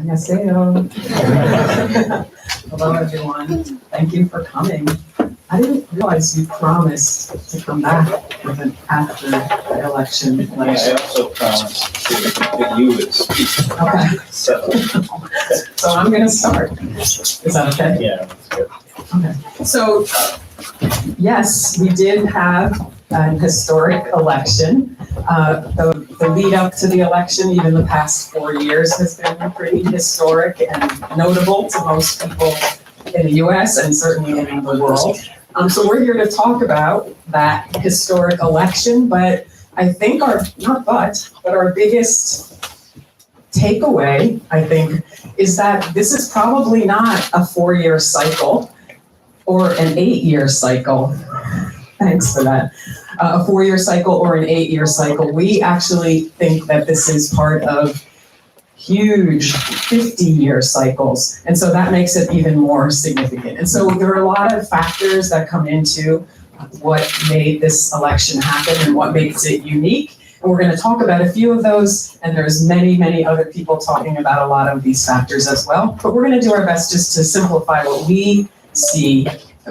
Annyeonghaseyo. Hello, everyone. Thank you for coming. I didn't realize you promised to come back with an after the election lecture. I also promised that you would speak. Okay. So I'm going to start. Is that okay? yeah, that's good. Okay. So, yes, we did have an historic election. The lead up to the election, even the past 4 years, has been pretty historic and notable to most people in the US and certainly in the world. So we're here to talk about that historic election, but I think our biggest takeaway, I think, is that this is probably not a 4-year cycle or an 8-year cycle. Thanks for that. A 4-year cycle or an 8-year cycle. We actually think that this is part of huge 50-year cycles. And so that makes it even more significant. And so there are a lot of factors that come into what made this election happen and what makes it unique. And we're going to talk about a few of those, and there's many, many other people talking about a lot of these factors as well. But we're going to do our best just to simplify what we see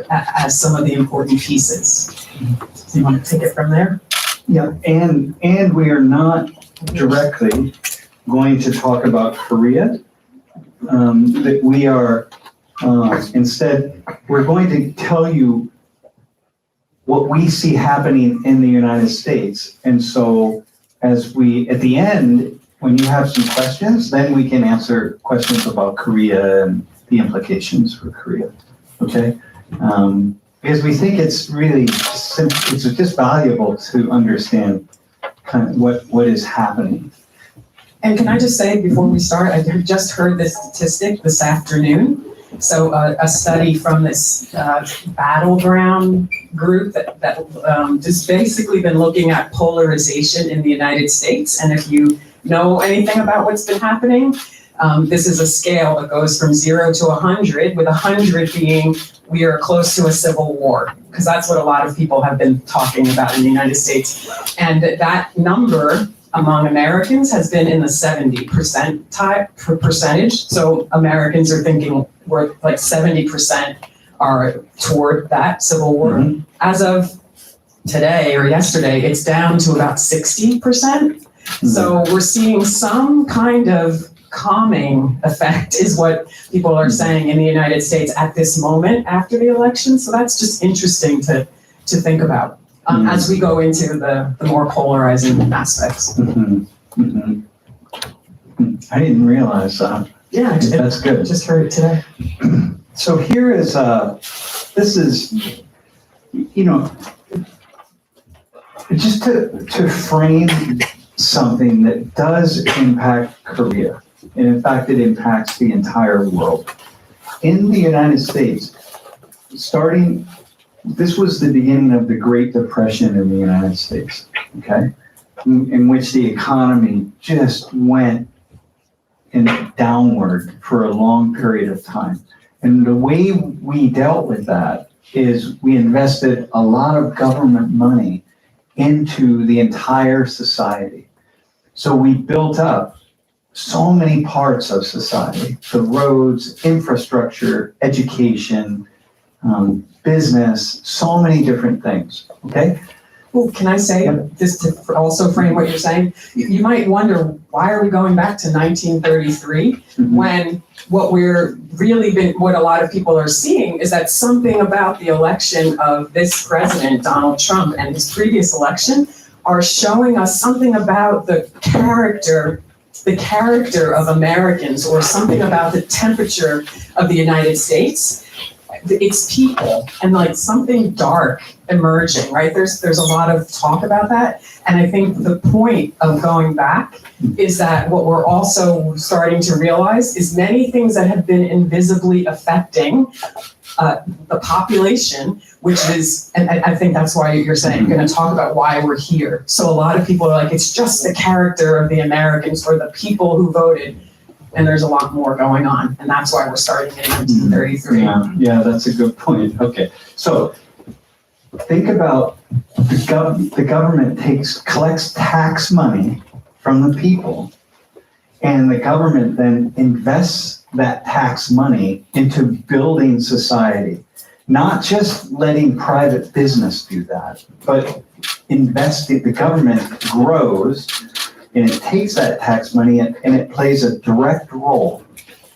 as some of the important pieces. So you want to take it from there? Yeah, and we are not directly going to talk about Korea. That we are instead, we're going to tell you what we see happening in the United States. And so as we, at the end, when you have some questions, then we can answer questions about Korea and the implications for Korea, okay? Because we think it's really, it's just valuable to understand kind of what is happening. And can I just say before we start, I just heard this statistic this afternoon. So a study from this battleground group that just basically been looking at polarization in the United States. And if you know anything about what's been happening, this is a scale that goes from 0 to 100, with 100 being we are close to a civil war, because that's what a lot of people have been talking about in the United States. And that number among Americans has been in the 70% percentage. So Americans are thinking we're like 70% are toward that civil war. Mm-hmm. As of today or yesterday, it's down to about 60%. Mm-hmm. So we're seeing some kind of calming effect is what people are saying in the United States at this moment after the election. So that's just interesting to think about. As we go into the more polarizing aspects. Mm-hmm. Mm-hmm. I didn't realize that. Yeah, that's good. Just heard it today. So here is this is, you know, just to frame something that does impact Korea, and in fact it impacts the entire world. In the United States, this was the beginning of the Great Depression in the United States, okay? In which the economy just went downward for a long period of time. And the way we dealt with that is we invested a lot of government money into the entire society. So we built up so many parts of society: the roads, infrastructure, education, business, so many different things, okay? Well, can I say, just to also frame what you're saying, you might wonder, why are we going back to 1933 mm-hmm. when what a lot of people are seeing is that something about the election of this president, Donald Trump, and his previous election are showing us something about the character of Americans, or something about the temperature of the United States. It's people, and like something dark emerging, right? There's a lot of talk about that. And I think the point of going back is that what we're also starting to realize is many things that have been invisibly affecting the population, which is, and I think that's why you're saying you're going to talk about why we're here. So a lot of people are like, it's just the character of the Americans or the people who voted. And there's a lot more going on, and that's why we're starting in 1933. Yeah, that's a good point. Okay, so think about the government collects tax money from the people And the government then invests that tax money into building society, not just letting private business do that, but investing. The government grows and it takes that tax money and it plays a direct role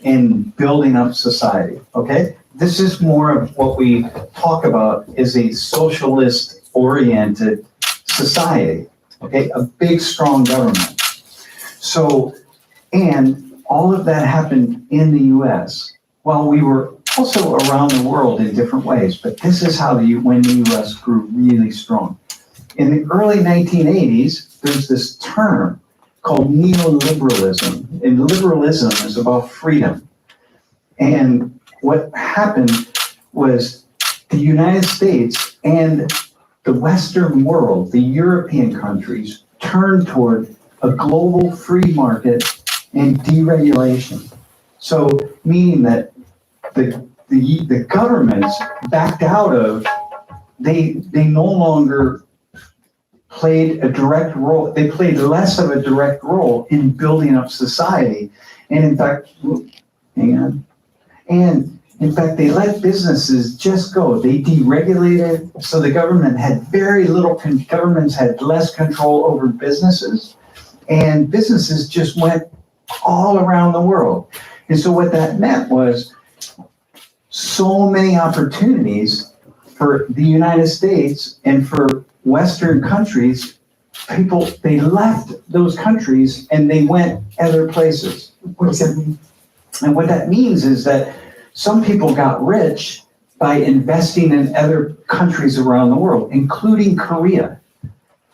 in building up society, okay? This is more of what we talk about is a socialist-oriented society, okay? A big, strong government. So, and all of that happened in the US, while we were also around the world in different ways, but this is how when the US grew really strong. In the early 1980s, there's this term called neoliberalism, and liberalism is about freedom. And what happened was the United States and the Western world, the European countries, turned toward a global free market and deregulation. So meaning that the governments backed out of, they no longer played a direct role, they played less of a direct role in building up society. And in fact, in fact, they let businesses just go. They deregulated, so the government had very little, governments had less control over businesses, and businesses just went all around the world. And so what that meant was so many opportunities for the United States and for Western countries. People, they left those countries and they went other places. What does that mean? And what that means is that some people got rich by investing in other countries around the world, including Korea,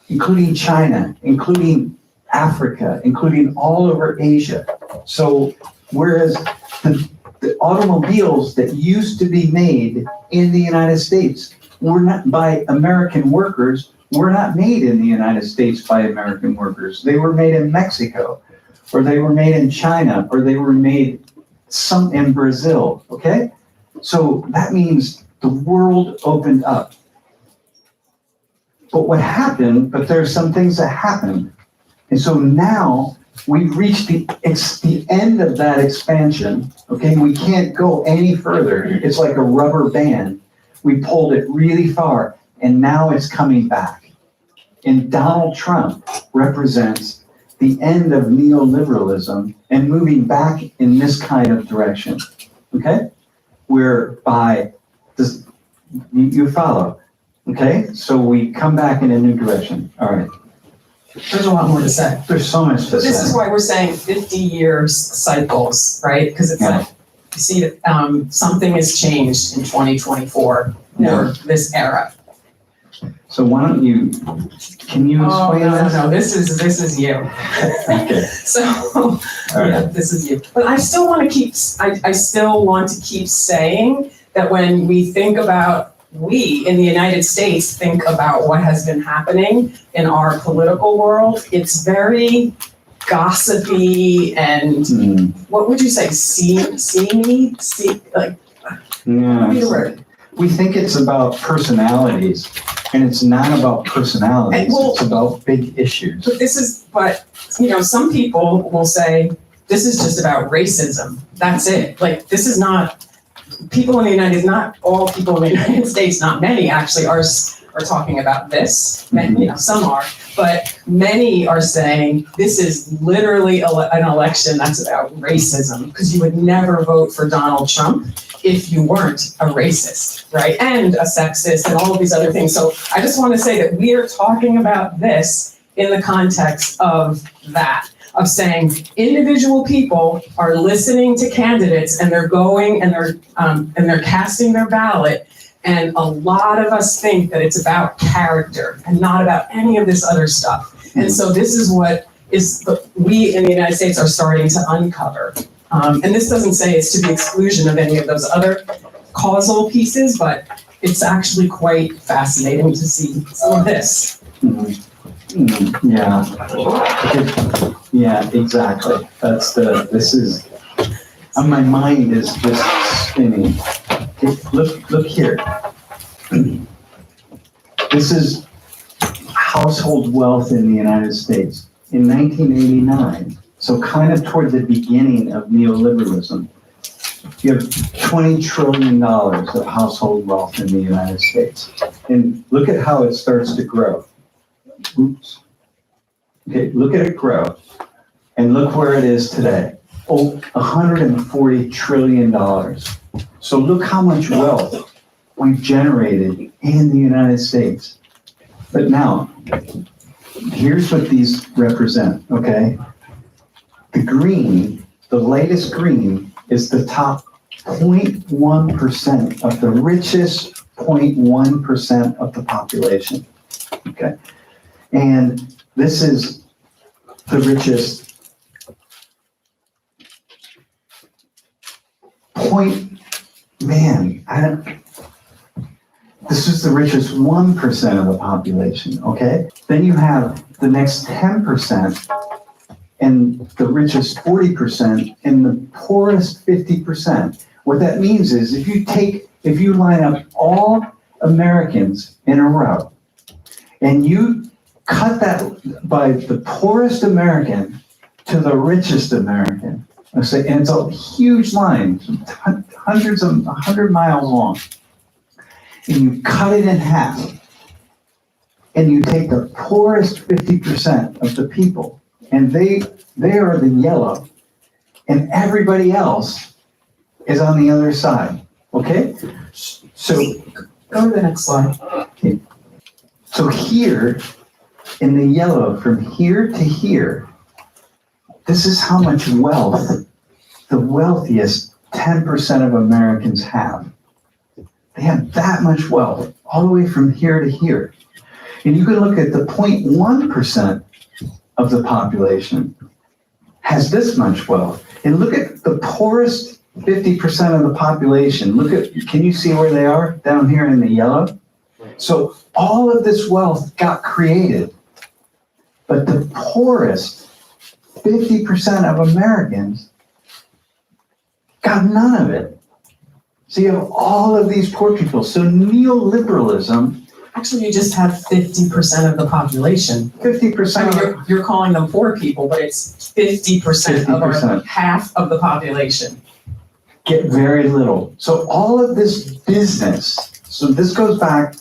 including China, including Africa, including all over Asia. So whereas the automobiles that used to be made in the United States were not by American workers, were not made in the United States by American workers. They were made in Mexico, or they were made in China, or they were made some in Brazil, okay? So that means the world opened up. But what happened, but there's some things that happened. And so now we've reached the end of that expansion, okay? We can't go any further. It's like a rubber band. We pulled it really far, and now it's coming back. And Donald Trump represents the end of neoliberalism and moving back in this kind of direction, okay? Whereby this, you follow, okay? So we come back in a new direction, all right. There's a lot more to say. There's so much to say. This is why we're saying 50 years cycles, right? Because it's like, you see that something has changed in 2024 for this era. So why don't you, can you explain this? No, this is you. Okay. So, All yeah, right. this is you. But I still want to keep saying that when we think about, we in the United States think about what has been happening in our political world, it's very gossipy and what would you say, like, Yeah. what word? We think it's about personalities, and it's not about personalities, Well, it's about big issues. But some people will say, this is just about racism. That's it. Like, this is not, not all people in the United States, not many actually are talking about this. Many, some are, but many are saying this is literally an election that's about racism, because you would never vote for Donald Trump if you weren't a racist, right? And a sexist and all of these other things. So I just want to say that we are talking about this in the context of that, of saying individual people are listening to candidates and they're going and they're casting their ballot. And a lot of us think that it's about character and not about any of this other stuff. And so this is what we in the United States are starting to uncover. And this doesn't say it's to the exclusion of any of those other causal pieces, but it's actually quite fascinating to see some of this. Yeah. Yeah, exactly. This is, my mind is just spinning. Look here. This is household wealth in the United States. In 1989, So kind of toward the beginning of neoliberalism, you have $20 trillion of household wealth in the United States. And look at how it starts to grow. Oops. Okay, look at it grow. And look where it is today. Oh, $140 trillion. So look how much wealth we've generated in the United States. But now, here's what these represent, okay? The green, the latest green, is the top 0.1% of the richest 0.1% of the population, okay? And this is the richest this is the richest 1% of the population, okay? Then you have the next 10% and the richest 40% and the poorest 50%. What that means is if you line up all Americans in a row and you cut that by the poorest American to the richest American, and it's a huge line, 100 miles long, and you cut it in half, and you take the poorest 50% of the people, and they are the yellow, and everybody else is on the other side, okay? So go to the next slide. Okay. So here, in the yellow, from here to here, this is how much wealth the wealthiest 10% of Americans have. They have that much wealth, all the way from here to here. And you can look at the 0.1% of the population has this much wealth. And look at the poorest 50% of the population. Can you see where they are down here in the yellow? So all of this wealth got created, but the poorest 50% of Americans got none of it. So you have all of these poor people. So neoliberalism. Actually, you just have 50% of the population. 50%. You're calling them poor people, but it's 50% of our half of the population. Get very little. So all of this business. So this goes back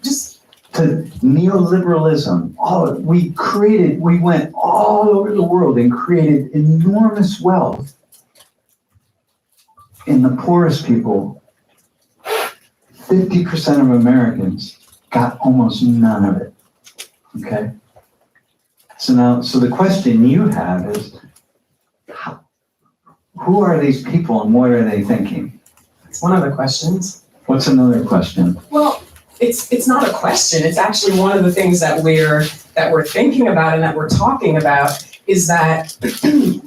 just to neoliberalism. We went all over the world and created enormous wealth. In the poorest people, 50% of Americans got almost none of it, okay? So the question you have is, who are these people and what are they thinking? It's one of the questions. What's another question? Well, it's not a question. It's actually one of the things that we're thinking about and that we're talking about is that the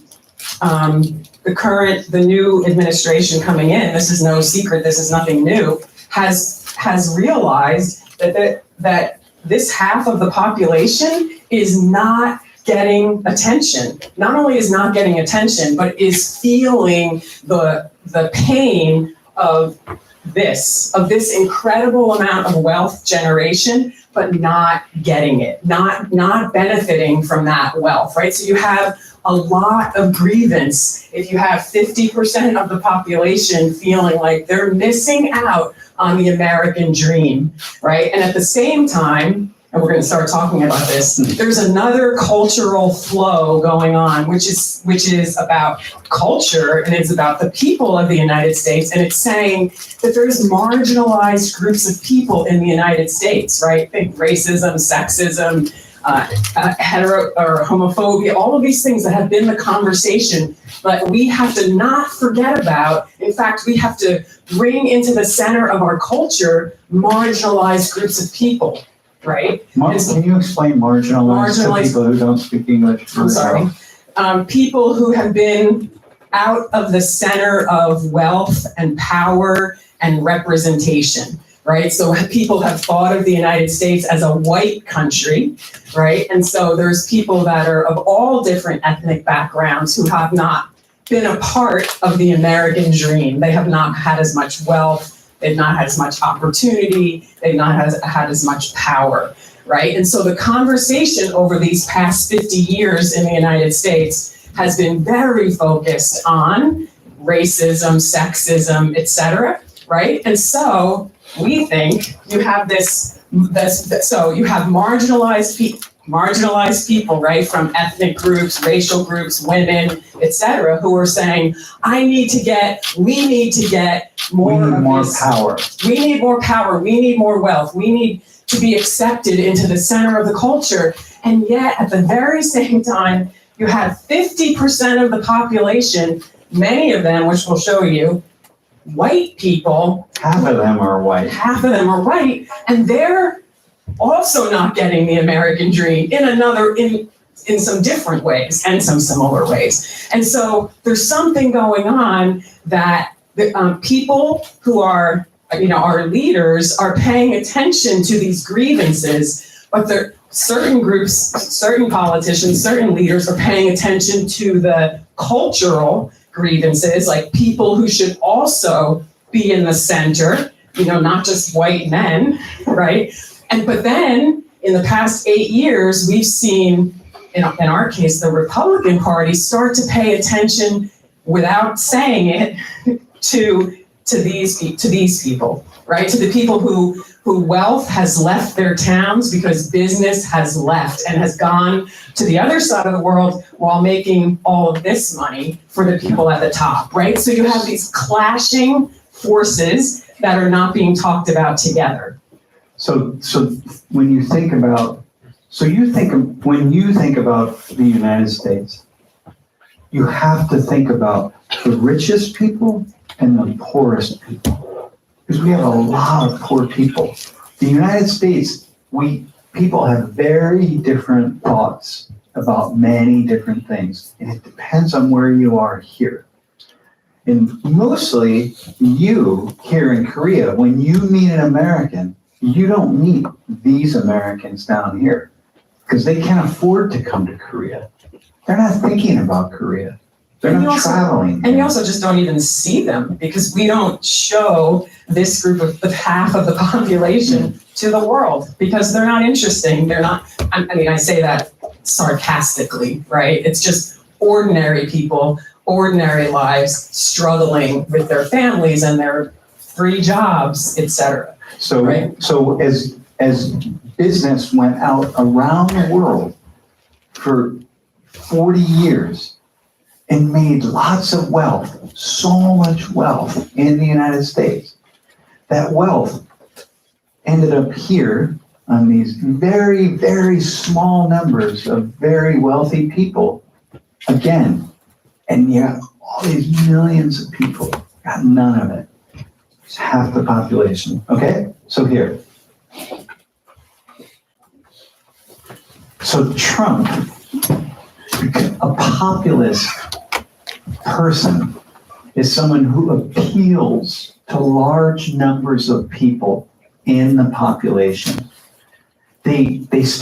new administration coming in, this is no secret, this is nothing new, has realized that this half of the population is not getting attention. Not only is not getting attention, but is feeling the pain of this incredible amount of wealth generation, but not getting it, not benefiting from that wealth, right? So you have a lot of grievance if you have 50% of the population feeling like they're missing out on the American dream, right? And at the same time, and we're going to start talking about this, there's another cultural flow going on, which is about culture, and it's about the people of the United States, and it's saying that there's marginalized groups of people in the United States, right? Think racism, sexism, hetero or homophobia, all of these things that have been the conversation, but we have to not forget about. In fact, we have to bring into the center of our culture marginalized groups of people, right? Can you explain marginalized to people who don't speak English? I'm sorry. People who have been out of the center of wealth and power and representation. Right? So people have thought of the United States as a white country, right? And so there's people that are of all different ethnic backgrounds who have not been a part of the American dream. They have not had as much wealth, they've not had as much opportunity, they've not had as much power, right? And so the conversation over these past 50 years in the United States has been very focused on racism, sexism, etc., right? And so we think you have so you have marginalized people, right, from ethnic groups, racial groups, women, etc., who are saying, we need to get more of more this. power. We need more power. We need more wealth. We need to be accepted into the center of the culture. And yet, at the very same time, you have 50% of the population, many of them, which we'll show you, white people. Half of them are white. Half of them are white, and they're also not getting the American dream in some different ways and some similar ways. And so there's something going on that the people who are, our leaders are paying attention to these grievances, but certain groups, certain politicians, certain leaders are paying attention to the cultural grievances, like people who should also be in the center, not just white men, right? But then in the past 8 years, we've seen, in our case, the Republican Party start to pay attention without saying it to these people, right? To the people who wealth has left their towns because business has left and has gone to the other side of the world while making all of this money for the people at the top, right? So you have these clashing forces that are not being talked about together. So when you think about the United States, you have to think about the richest people and the poorest people, because we have a lot of poor people. The United States, people have very different thoughts about many different things, and it depends on where you are here. And mostly you here in Korea, when you meet an American, you don't meet these Americans down here because they can't afford to come to Korea. They're not thinking about Korea. They're not traveling. And you also just don't even see them because we don't show this group of half of the population to the world because they're not interesting. They're not, I say that sarcastically, right? It's just ordinary people, ordinary lives, struggling with their families and their 3 jobs, etc. So as business went out around the world for 40 years and made lots of wealth, so much wealth in the United States, that wealth ended up here on these very, very small numbers of very wealthy people again. And yet all these millions of people got none of it. It's half the population. Okay, so here. So Trump, a populist person, is someone who appeals to large numbers of people in the population. It's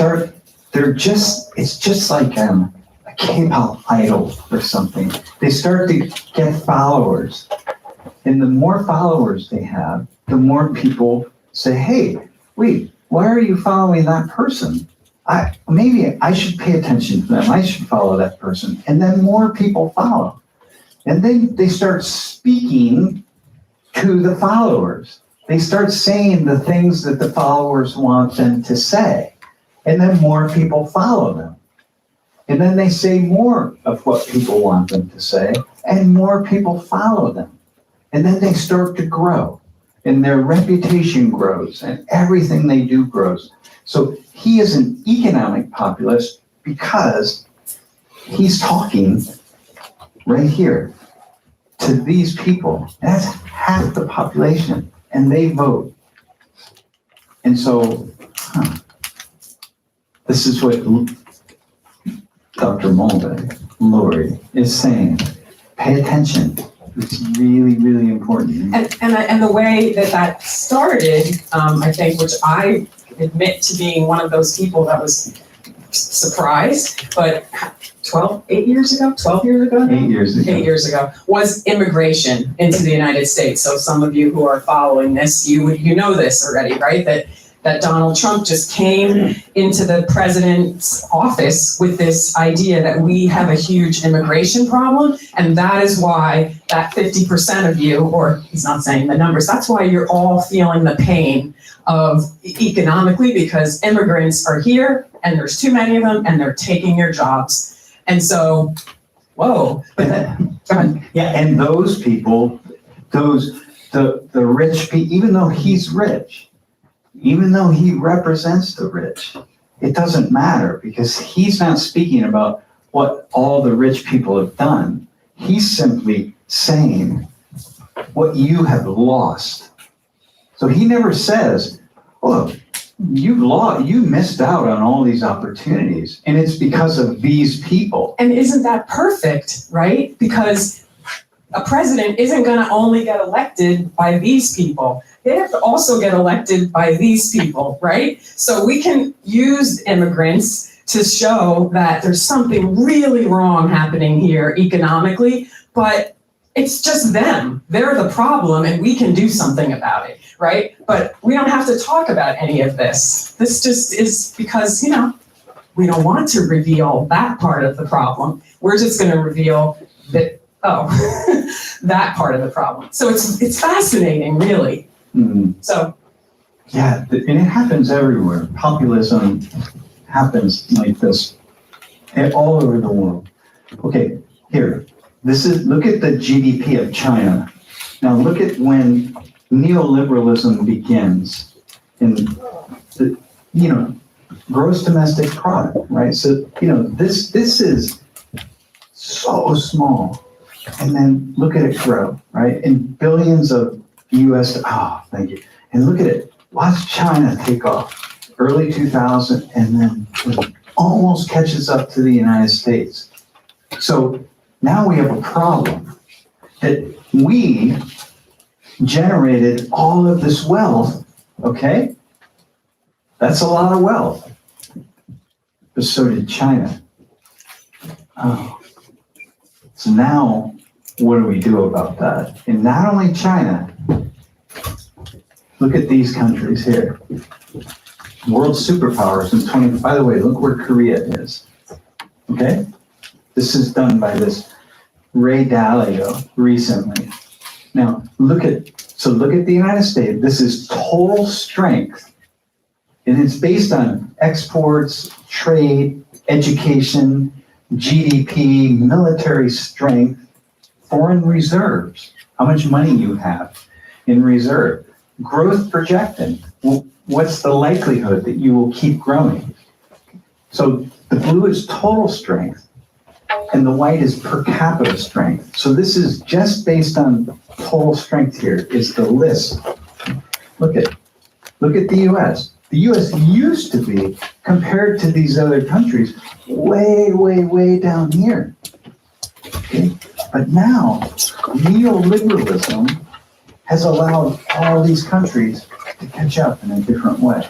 just like a K-pop idol or something. They start to get followers. And the more followers they have, the more people say, hey, wait, why are you following that person? Maybe I should pay attention to them. I should follow that person. And then more people follow. And then they start speaking to the followers. They start saying the things that the followers want them to say. And then more people follow them. And then they say more of what people want them to say, and more people follow them. And then they start to grow, and their reputation grows, and everything they do grows. So he is an economic populist because he's talking right here to these people. That's half the population, and they vote. And so this is what Dr. Mulvey, Laurie, is saying. Pay attention. It's really, really important. And the way that started, I think, which I admit to being one of those people that was surprised, but 8 years ago, 12 years ago? 8 years ago. 8 years ago, was immigration into the United States. So some of you who are following this, you know this already, right? That that Donald Trump just came into the president's office with this idea that we have a huge immigration problem, and that is why that 50% of you, or he's not saying the numbers, that's why you're all feeling the pain of economically, because immigrants are here and there's too many of them and they're taking your jobs. And so, whoa, but then, go ahead. Yeah, and those people, the rich people, even though he's rich, even though he represents the rich, it doesn't matter because he's not speaking about what all the rich people have done. He's simply saying what you have lost. So he never says, look, you missed out on all these opportunities, and it's because of these people. And isn't that perfect, right? Because a president isn't going to only get elected by these people. They have to also get elected by these people, right? So we can use immigrants to show that there's something really wrong happening here economically, but it's just them. They're the problem, and we can do something about it, right? But we don't have to talk about any of this. This just is because, we don't want to reveal that part of the problem. We're just going to reveal that, that part of the problem. So it's fascinating, really. Mm-hmm. So. Yeah, and it happens everywhere. Populism happens like this all over the world. Okay, here. Look at the GDP of China. Now look at when neoliberalism begins in the, gross domestic product, right? So, this is so small. And then look at it grow, right? In billions of US, thank you. And look at it, watch China take off. Early 2000, and then it almost catches up to the United States. So now we have a problem that we generated all of this wealth, okay? That's a lot of wealth. But so did China. So now, what do we do about that? And not only China, look at these countries here. World superpowers in 20, by the way, look where Korea is, okay? This is done by this Ray Dalio recently. Now, look at the United States. This is total strength, and it's based on exports, trade, education, GDP, military strength, foreign reserves, how much money you have in reserve, growth projected. What's the likelihood that you will keep growing? So the blue is total strength, and the white is per capita strength. So this is just based on total strength here, is the list. Look at the US. The US used to be, compared to these other countries, way, way, way down here. Okay? But now, neoliberalism has allowed all these countries to catch up in a different way.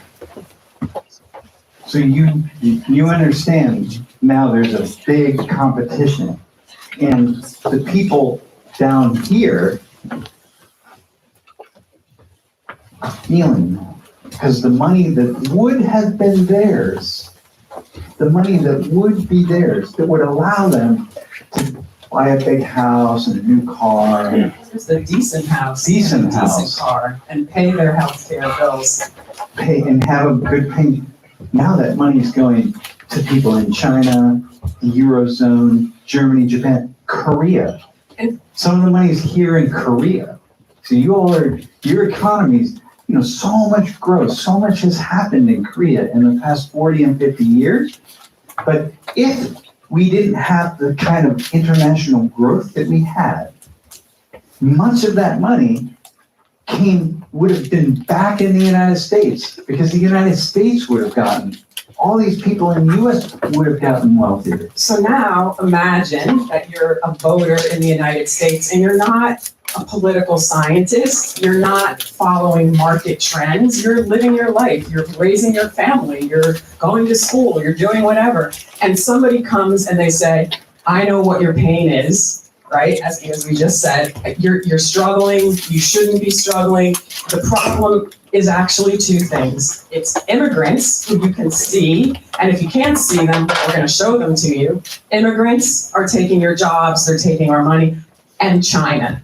So you understand now there's a big competition, and the people down here are feeling that, because the money that would have been theirs, the money that would be theirs, that would allow them to buy a big house and a new car. Just a decent house. Decent and a house. decent car, and pay their health care bills. Pay and have a good pay. Now that money is going to people in China, the Eurozone, Germany, Japan, Korea. And some of the money is here in Korea. So your economies, so much growth, so much has happened in Korea in the past 40 and 50 years. But if we didn't have the kind of international growth that we had, much of that money would have been back in the United States, because the United States would have gotten, all these people in the US would have gotten wealthier. So now imagine that you're a voter in the United States and you're not a political scientist, you're not following market trends, you're living your life, you're raising your family, you're going to school, you're doing whatever. And somebody comes and they say, I know what your pain is, right? As we just said, you're struggling, you shouldn't be struggling. The problem is actually two things. It's immigrants who you can see, and if you can't see them, we're gonna show them to you. Immigrants are taking your jobs, they're taking our money, and China.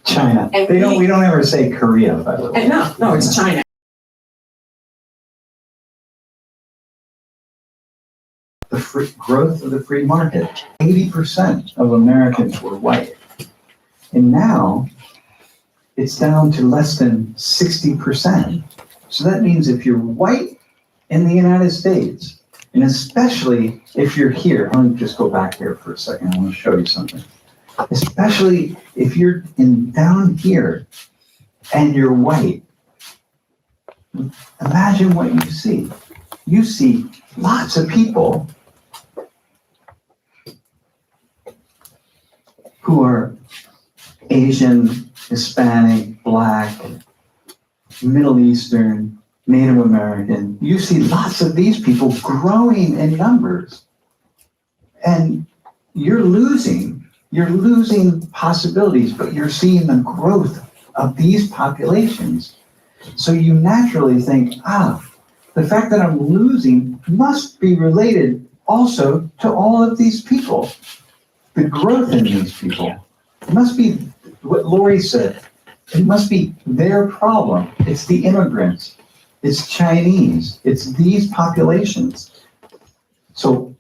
China. And We don't ever say Korea, by the way. And no, it's China. The growth of the free market. 80% of Americans were white. And now it's down to less than 60%. So that means if you're white in the United States, and especially if you're here, let me just go back here for a second, I want to show you something. Especially if you're down here and you're white, imagine what you see. You see lots of people who are Asian, Hispanic, Black, Middle Eastern, Native American. You see lots of these people growing in numbers. And you're losing possibilities, but you're seeing the growth of these populations. So you naturally think, the fact that I'm losing must be related also to all of these people. The growth in these people. It must be what Laurie said. It must be their problem. It's the immigrants. It's Chinese. It's these populations. So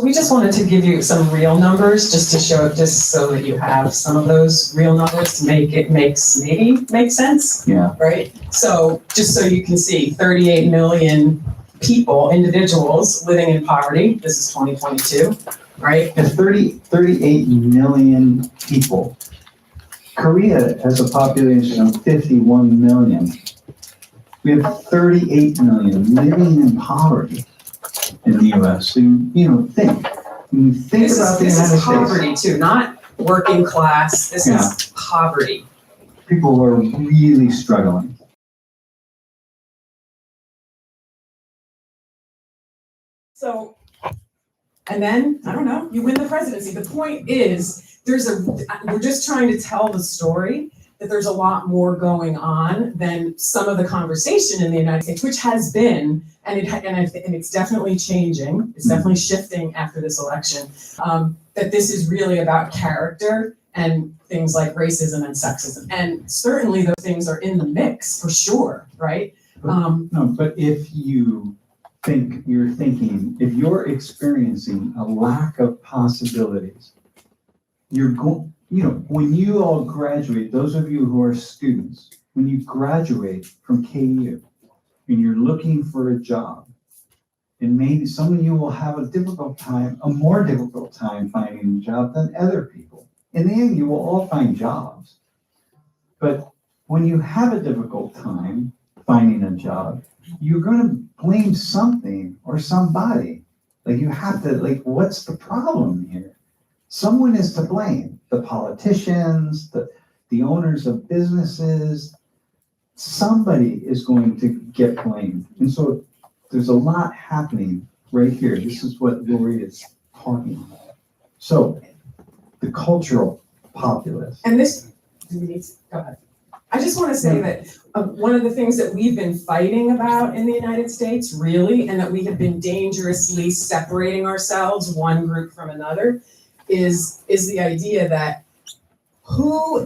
we just wanted to give you some real numbers, just so that you have some of those real numbers to make sense. yeah, Right? So just so you can see, 38 million people, individuals living in poverty. This is 2022, right? there's 38 million people. Korea has a population of 51 million. We have 38 million living in poverty in the US. So, think. When you think This about the is United States, poverty too, not working class. This Yeah. is poverty. people are really struggling. So, and then, I don't know, you win the presidency. The point is, we're just trying to tell the story that there's a lot more going on than some of the conversation in the United States, which has been, and it's definitely changing. It's definitely shifting after this election. That this is really about character and things like racism and sexism. And certainly those things are in the mix for sure, right? No, but if you're experiencing a lack of possibilities, when you all graduate, those of you who are students, when you graduate from KU and you're looking for a job, and maybe some of you will have a more difficult time finding a job than other people. In the end, you will all find jobs. But when you have a difficult time finding a job, you're going to blame something or somebody. What's the problem here? Someone is to blame. The politicians, the owners of businesses, somebody is going to get blamed. And so there's a lot happening right here. This is what Laurie is talking about. So the cultural populist. And this, go ahead. I just want to say that one of the things that we've been fighting about in the United States, really, and that we have been dangerously separating ourselves, one group from another, is the idea that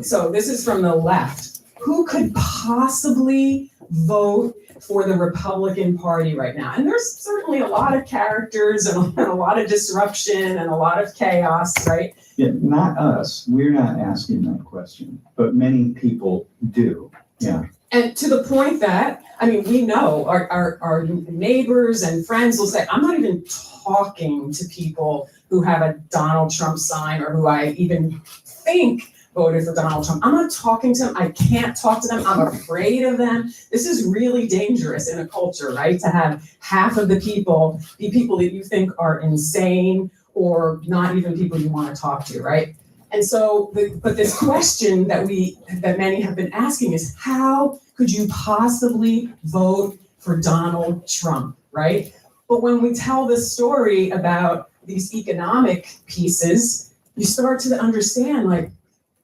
so this is from the left, who could possibly vote for the Republican Party right now? And there's certainly a lot of characters and a lot of disruption and a lot of chaos, right? Yeah, not us. We're not asking that question, but many people do. Yeah. And to the point that, we know our neighbors and friends will say, I'm not even talking to people who have a Donald Trump sign or who I even think voted for Donald Trump. I'm not talking to them. I can't talk to them. I'm afraid of them. This is really dangerous in a culture, right? To have half of the people be people that you think are insane or not even people you want to talk to, right? And so, but this question that many have been asking is, how could you possibly vote for Donald Trump, right? But when we tell this story about these economic pieces, you start to understand, like,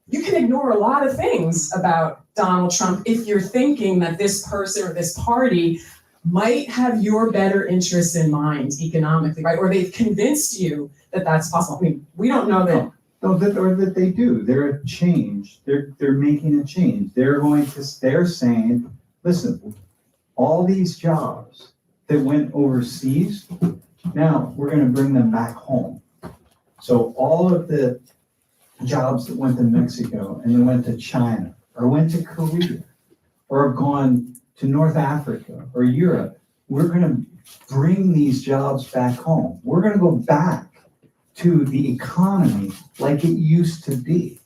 you can ignore a lot of things about Donald Trump if you're thinking that this person or this party might have your better interests in mind economically, right? Or they've convinced you that that's possible. I mean, we don't know that. No, that they do. They're a change. They're making a change. They're saying, listen, all these jobs that went overseas, now we're going to bring them back home. So all of the jobs that went to Mexico and then went to China or went to Korea or have gone to North Africa or Europe, we're going to bring these jobs back home. We're going to go back to the economy like it used to be.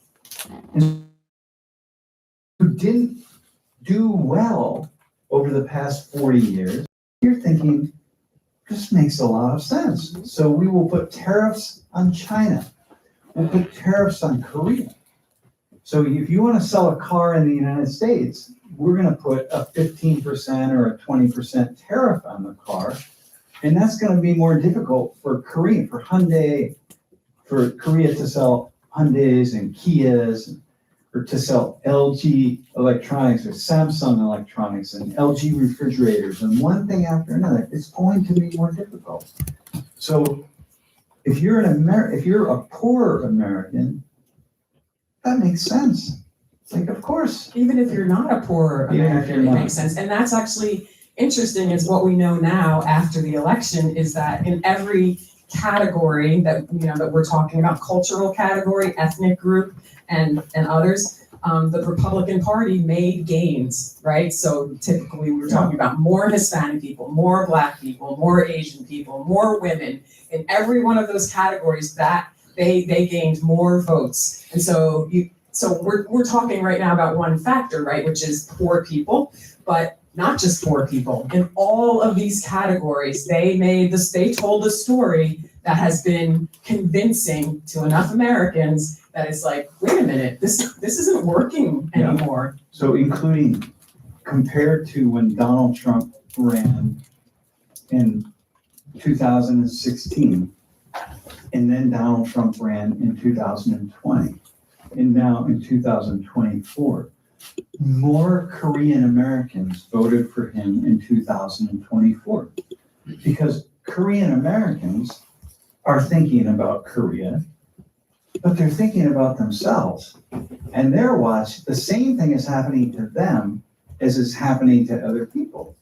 And who didn't do well over the past 40 years, you're thinking, this makes a lot of sense. So we will put tariffs on China. We'll put tariffs on Korea. So if you want to sell a car in the United States, we're going to put a 15% or a 20% tariff on the car. And that's going to be more difficult for Korea, for Hyundai, for Korea to sell Hyundais and Kias, or to sell LG electronics or Samsung electronics and LG refrigerators and one thing after another. It's going to be more difficult. So if you're if you're a poor American, that makes sense. It's like, of course. Even if you're not a poor American, it makes sense. And that's actually interesting, is what we know now after the election is that in every category that, you know, that we're talking about, cultural category, ethnic group, and others, the Republican Party made gains, right? So typically we're talking about more Hispanic people, more Black people, more Asian people, more women. In every one of those categories, that they gained more votes. And so we're talking right now about one factor, right, which is poor people, but not just poor people. In all of these categories, they told a story that has been convincing to enough Americans that it's like, wait a minute, this isn't working anymore. So including, compared to when Donald Trump ran in 2016, and then Donald Trump ran in 2020, and now in 2024, more Korean Americans voted for him in 2024 because Korean Americans are thinking about Korea, but they're thinking about themselves. And they're watching, the same thing is happening to them as is happening to other people.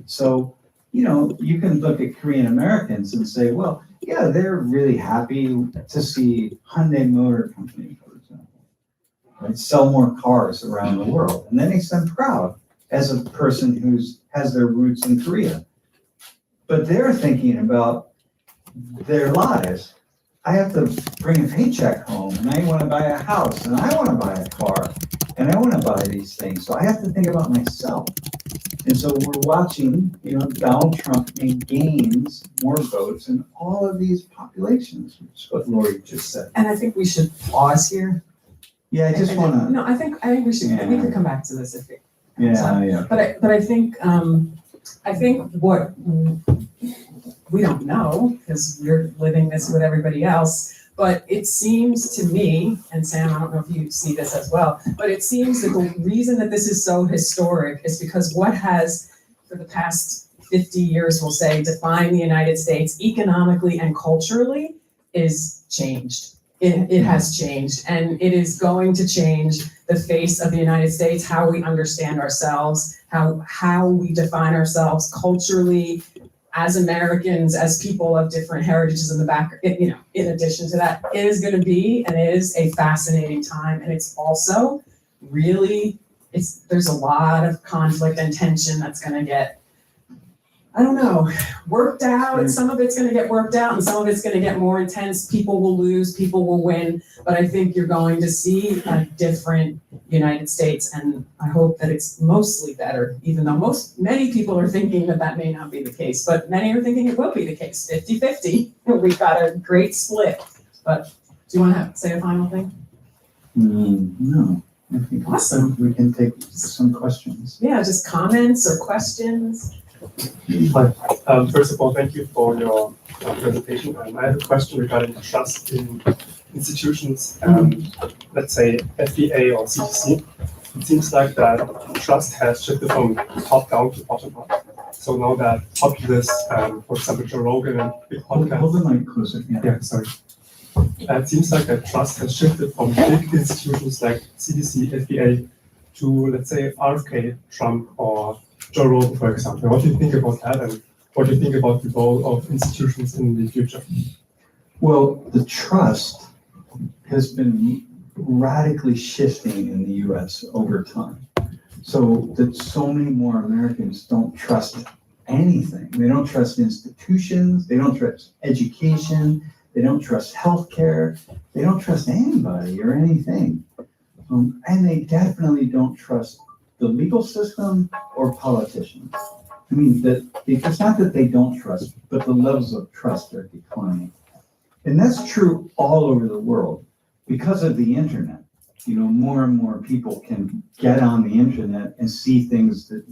So, you know, you can look at Korean Americans and say, well, yeah, they're really happy to see Hyundai Motor Company, for example, right, sell more cars around the world. And that makes them proud as a person who has their roots in Korea. But they're thinking about their lives. I have to bring a paycheck home, and I want to buy a house, and I want to buy a car, and I want to buy these things. So I have to think about myself. And so we're watching, you know, Donald Trump make gains, more votes in all of these populations, which is what Laurie just said. And I think we should pause here. Yeah, I just want to. No, I think we should. Yeah. We can come back to this if it. Yeah. But I think what we don't know, because we're living this with everybody else, but it seems to me, and Sam, I don't know if you see this as well, but it seems that the reason that this is so historic is because what has, for the past 50 years, we'll say, defined the United States economically and culturally is changed. It has changed, and it is going to change the face of the United States, how we understand ourselves, how we define ourselves culturally, as Americans, as people of different heritages in the back, you know, in addition to that, it is going to be and is a fascinating time. And it's also really, there's a lot of conflict and tension that's going to get, I don't know, worked out. And some of it's going to get worked out and some of it's going to get more intense. People will lose, people will win. But I think you're going to see a different United States. And I hope that it's mostly better, even though many people are thinking that may not be the case. But many are thinking it will be the case, 50-50. We've got a great split. But do you want to say a final thing? No. I think Awesome. we can take some questions. Yeah, just comments or questions. Hi. First of all, thank you for your presentation. I have a question regarding trust in institutions, let's say FBA or CTC. It seems like that trust has shifted from top down to bottom up. So now that Populist, for example, Joe Rogan and big Hold podcasts. the mic closer. Yeah, sorry. It seems like that trust has shifted from big institutions like CDC, FBA to, let's say, RFK, Trump, or Joe Rogan, for example. What do you think about that, and what do you think about the role of institutions in the future? Well, the trust has been radically shifting in the US over time. So that so many more Americans don't trust anything. They don't trust institutions, they don't trust education, they don't trust healthcare, they don't trust anybody or anything. And they definitely don't trust the legal system or politicians. I mean, it's not that they don't trust, but the levels of trust are declining. And that's true all over the world because of the internet. You know, more and more people can get on the internet and see things that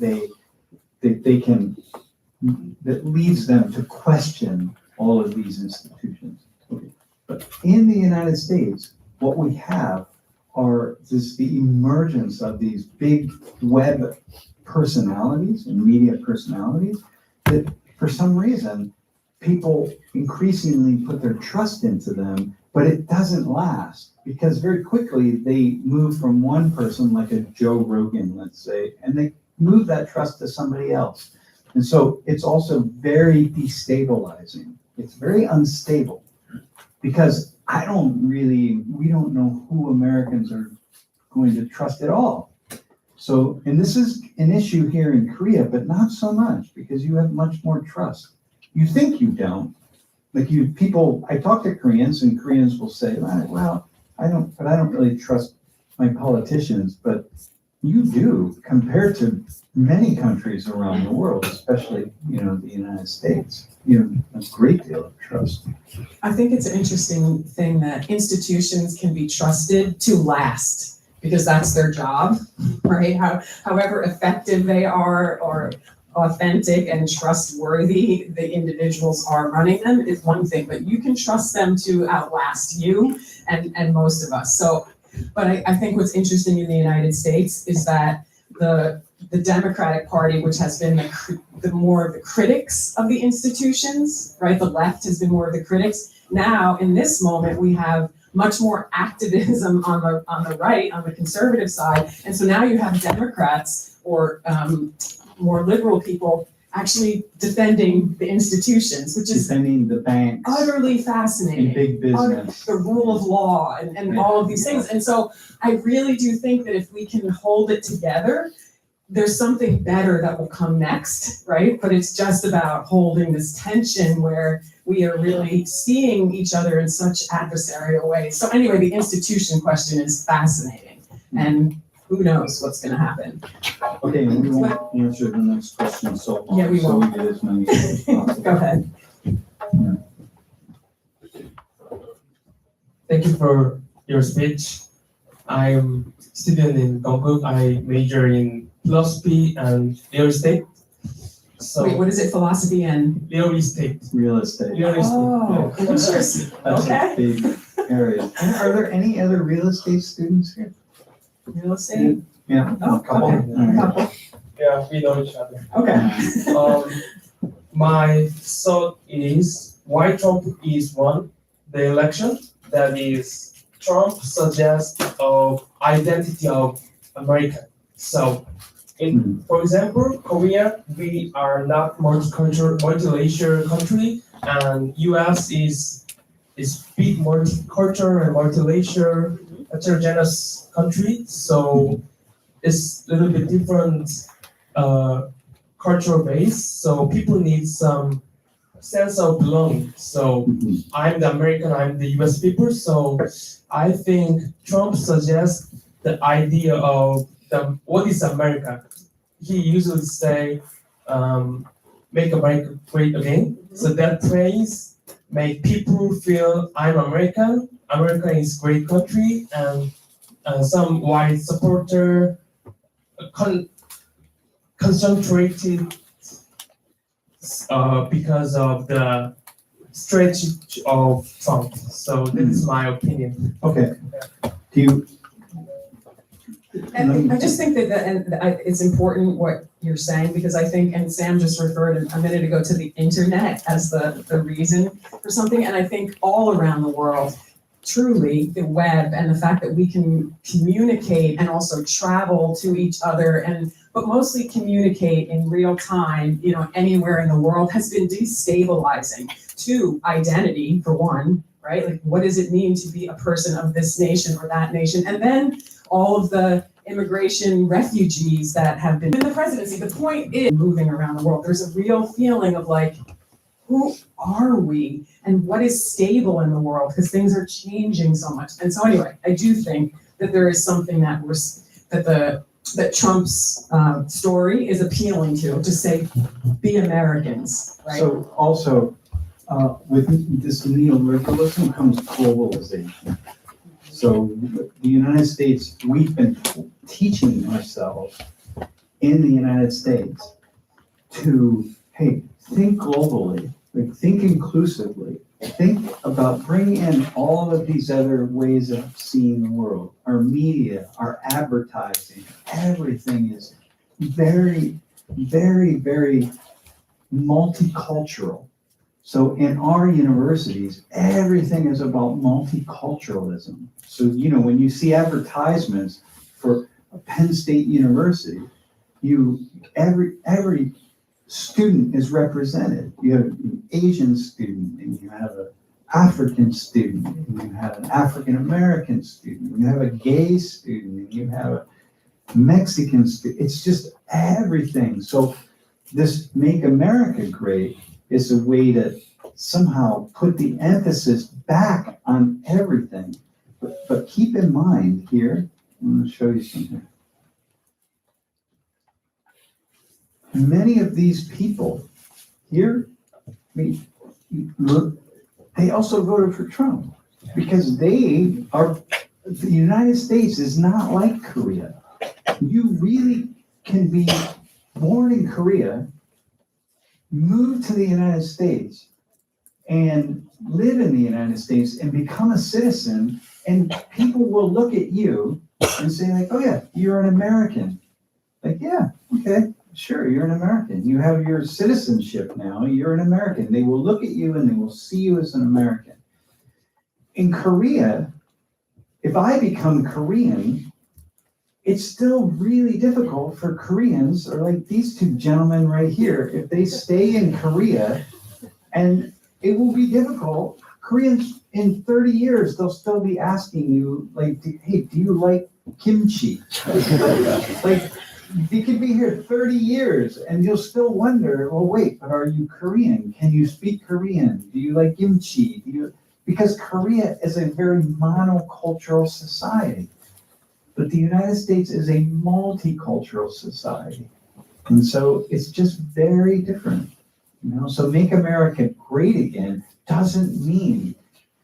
that leads them to question all of these institutions. Okay. But in the United States, what we have are the emergence of these big web personalities and media personalities that for some reason people increasingly put their trust into them, but it doesn't last because very quickly they move from one person like a Joe Rogan, let's say, and they move that trust to somebody else. And so it's also very destabilizing. It's very unstable because we don't know who Americans are going to trust at all. So, and this is an issue here in Korea, but not so much because you have much more trust. You think you don't. Like I talk to Koreans and Koreans will say, well, I don't really trust my politicians, but you do compared to many countries around the world, especially, the United States. A great deal of trust. I think it's an interesting thing that institutions can be trusted to last because that's their job, right? However effective they are or authentic and trustworthy the individuals are running them is one thing, but you can trust them to outlast you and most of us. So, but I think what's interesting in the United States is that the Democratic Party, which has been the more of the critics of the institutions, right? The left has been more of the critics. Now, in this moment, we have much more activism on the right, on the conservative side, and so now you have Democrats or more liberal people actually defending the institutions, which is defending the banks, utterly fascinating. and big business, the rule of law and all of these things. And so I really do think that if we can hold it together, there's something better that will come next, right? But it's just about holding this tension where we are really seeing each other in such adversarial ways. So anyway, the institution question is fascinating, and who knows what's going to happen. Okay, and we won't answer the next question so long, Yeah, we so won't. we get as many as possible. Go ahead. Thank you for your speech. I'm a student in Konkuk. I major in philosophy and real estate. So Wait, what is it? Philosophy and real estate. Real estate. Real estate. oh, Yeah. interesting. That's Okay. a big area. And are there any other real estate students here? Real estate. Yeah, Oh, a couple. okay. All right. Couple. Yeah, we know each other. Okay. My thought is why Trump is won the election. That is, Trump suggests of identity of America. So, for example, Korea, we are not multicultural, multiracial country, and U.S. is big multicultural and multiracial, heterogeneous country. So it's a little bit different cultural base. So people need some sense of belonging. So I'm the American, I'm the US people. So I think Trump suggests the idea of what is America. He usually say, make America great again. So that phrase make people feel I'm American. America is a great country, and some white supporter concentrated because of the strategy of Trump. So that is my opinion. Okay. Do you? And I just think it's important what you're saying, because I think, and Sam just referred a minute ago to the internet as the reason for something, and I think all around the world, truly, the web and the fact that we can communicate and also travel to each other, but mostly communicate in real time, anywhere in the world, has been destabilizing to identity, for one, right? Like, what does it mean to be a person of this nation or that nation? And then all of the immigration refugees that have been in the presidency. The point is, moving around the world, there's a real feeling of like, who are we and what is stable in the world? Because things are changing so much. And so anyway, I do think that there is something that Trump's story is appealing to say, be Americans, right? So also, with this neoliberalism comes globalization. So the United States, we've been teaching ourselves in the United States to, hey, think globally, like think inclusively, think about bringing in all of these other ways of seeing the world. Our media, our advertising, everything is very, very, very multicultural. So in our universities, everything is about multiculturalism. So, when you see advertisements for Penn State University, every student is represented. You have an Asian student, and you have an African student, and you have an African American student, and you have a gay student, and you have a Mexican student. It's just everything. So this Make America Great is a way to somehow put the emphasis back on everything. But keep in mind here, I'm going to show you something. Many of these people here, they also voted for Trump because the United States is not like Korea. You really can be born in Korea, move to the United States, and live in the United States and become a citizen, and people will look at you and say like, oh yeah, you're an American. Like, yeah, okay, sure, you're an American. You have your citizenship now, you're an American. They will look at you and they will see you as an American. In Korea, if I become Korean, it's still really difficult for Koreans, or like these two gentlemen right here, if they stay in Korea, and it will be difficult. Koreans in 30 years, they'll still be asking you, like, hey, do you like kimchi? Like, you could be here 30 years and you'll still wonder, well, wait, but are you Korean? Can you speak Korean? Do you like kimchi? Because Korea is a very monocultural society. But the United States is a multicultural society. And so it's just very different. So Make America Great Again doesn't mean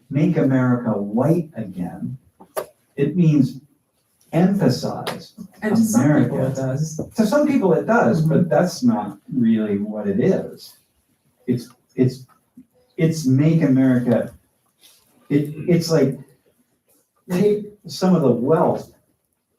make America white again. It means emphasize And to some America. people it does. To some people it does, but that's not really what it is. It's make America. It's like take some of the wealth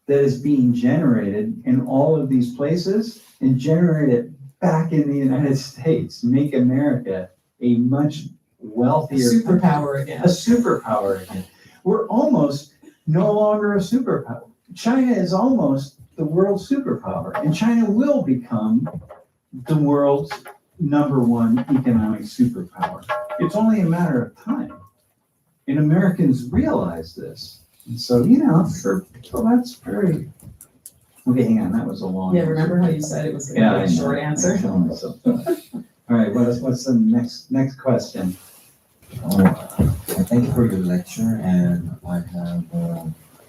that is being generated in all of these places and generate it back in the United States. Make America a much wealthier Superpower again. a superpower again. We're almost no longer a superpower. China is almost the world superpower, and China will become the world's #1 economic superpower. It's only a matter of time. And Americans realize this. And so, for people, that's very... Okay, hang on, that was a long Yeah, answer. remember how you said it was going to Yeah, be a short answer? I'm killing myself. All right, what's the next question? Thank you for your lecture, and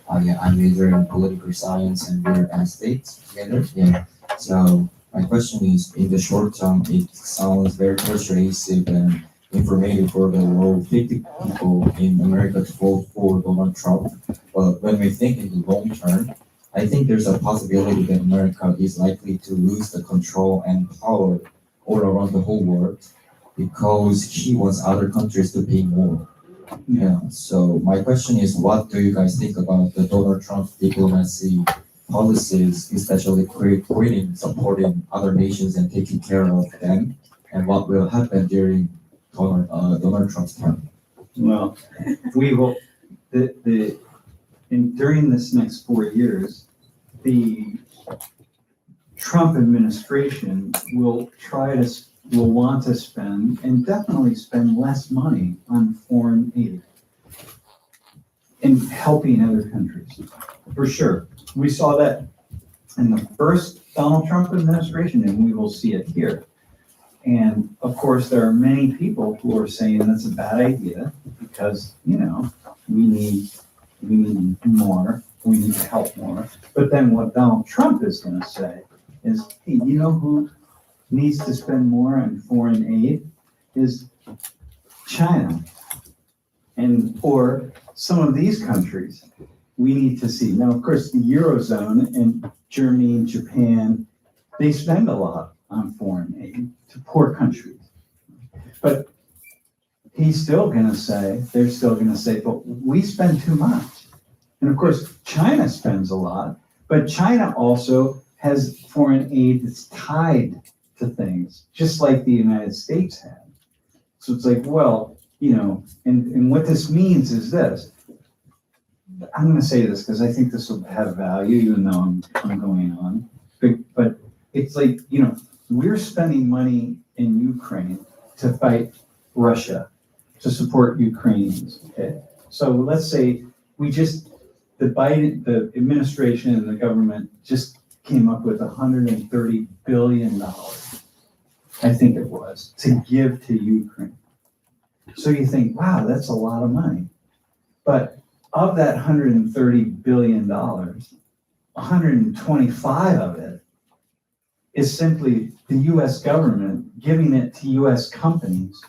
I'm majoring in political science and we're at states together. Yeah. So my question is, in the short term, it sounds very persuasive and informative for the low 50 people in America to vote for Donald Trump. But when we think in the long term, I think there's a possibility that America is likely to lose the control and power all around the whole world because he wants other countries to pay more. Yeah. So my question is, what do you guys think about the Donald Trump diplomacy policies, especially creating, supporting other nations and taking care of them, and what will happen during Donald Trump's term? Well, we will, during this next 4 years, the Trump administration will want to spend, and definitely spend, less money on foreign aid and helping other countries, for sure. We saw that in the first Donald Trump administration, and we will see it here. And of course, there are many people who are saying that's a bad idea because, we need more, we need to help more. But then what Donald Trump is going to say is, hey, you know who needs to spend more on foreign aid is China, or some of these countries we need to see. Now, of course, the Eurozone and Germany and Japan, they spend a lot on foreign aid to poor countries. But he's still going to say, they're still going to say, but we spend too much. And of course, China spends a lot, but China also has foreign aid that's tied to things, just like the United States had. So it's like, well, and what this means is this. I'm going to say this because I think this will have value, even though I'm going on. But it's like, we're spending money in Ukraine to fight Russia, to support Ukrainians. Okay, so let's say the administration and the government just came up with $130 billion, I think it was, to give to Ukraine. So you think, wow, that's a lot of money. But of that $130 billion, 125 of it is simply the US government giving it to US companies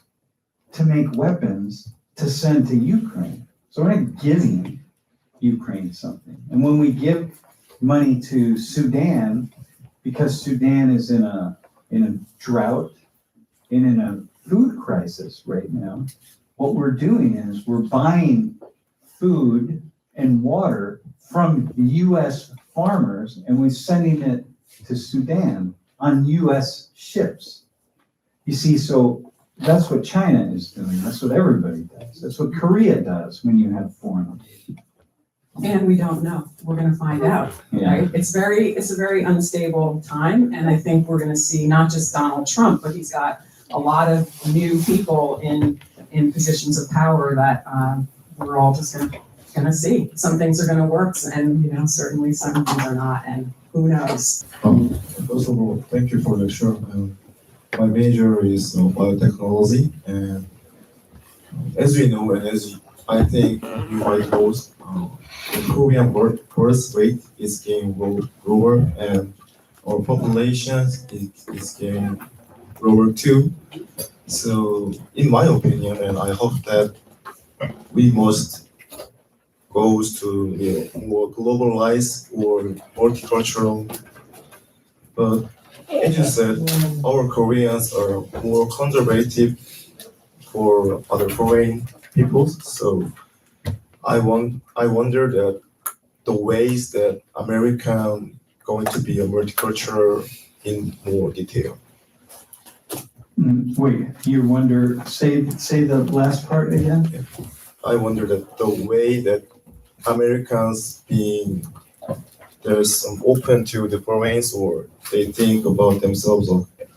to make weapons to send to Ukraine. So we're not giving Ukraine something. And when we give money to Sudan, because Sudan is in a drought and in a food crisis right now, what we're doing is we're buying food and water from US farmers, and we're sending it to Sudan on US ships. You see, so that's what China is doing. That's what everybody does. That's what Korea does when you have foreign aid. And we don't know. We're going to find out, right? It's a very unstable time, and I think we're going to see not just Donald Trump, but he's got a lot of new people in positions of power that we're all just going to see. Some things are going to work, and certainly some things are not, and who knows? First of all, thank you for the lecture. My major is biotechnology, and as we know, and as I think you might know, the Korean birth rate is getting lower, and our population is getting lower too. So, in my opinion, and I hope that we must go to more globalized or multicultural. But as you said, our Koreans are more conservative for other foreign peoples. So I wonder that the ways that American going to be a multicultural in more detail. Wait, you wonder, say the last part again? I wonder that the way that Americans being there's open to the foreigners, or they think about themselves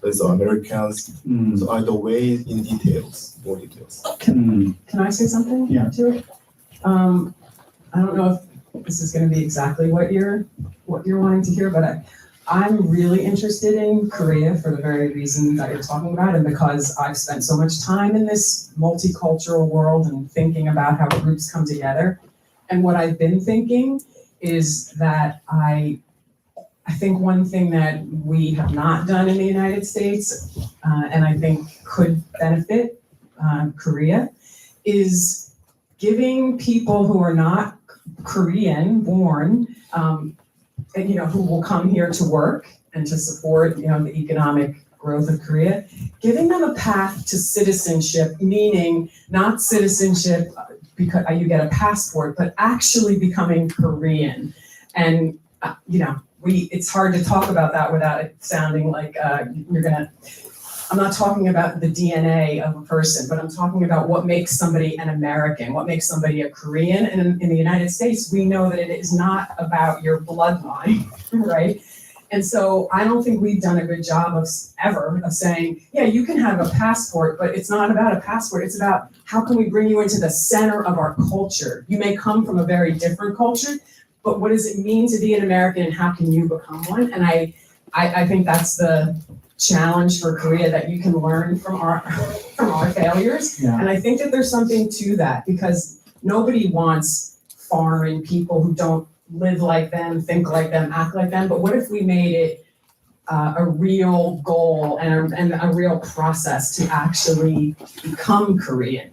as Americans. So either way, in details, more details. Can I say something to it? I don't know if this is going to be exactly what you're wanting to hear, but I'm really interested in Korea for the very reason that you're talking about, and because I've spent so much time in this multicultural world and thinking about how groups come together. And what I've been thinking is that I think one thing that we have not done in the United States, and I think could benefit Korea, is giving people who are not Korean born, who will come here to work and to support, the economic growth of Korea, giving them a path to citizenship, meaning not citizenship because you get a passport, but actually becoming Korean. And, it's hard to talk about that without it sounding like I'm not talking about the DNA of a person, but I'm talking about what makes somebody an American, what makes somebody a Korean. And in the United States, we know that it is not about your bloodline, right? And so I don't think we've done a good job of saying, yeah, you can have a passport, but it's not about a passport. It's about how can we bring you into the center of our culture? You may come from a very different culture, but what does it mean to be an American and how can you become one? And I think that's the challenge for Korea, that you can learn from our failures. Yeah. And I think that there's something to that, because nobody wants foreign people who don't live like them, think like them, act like them. But what if we made it a real goal and a real process to actually become Korean?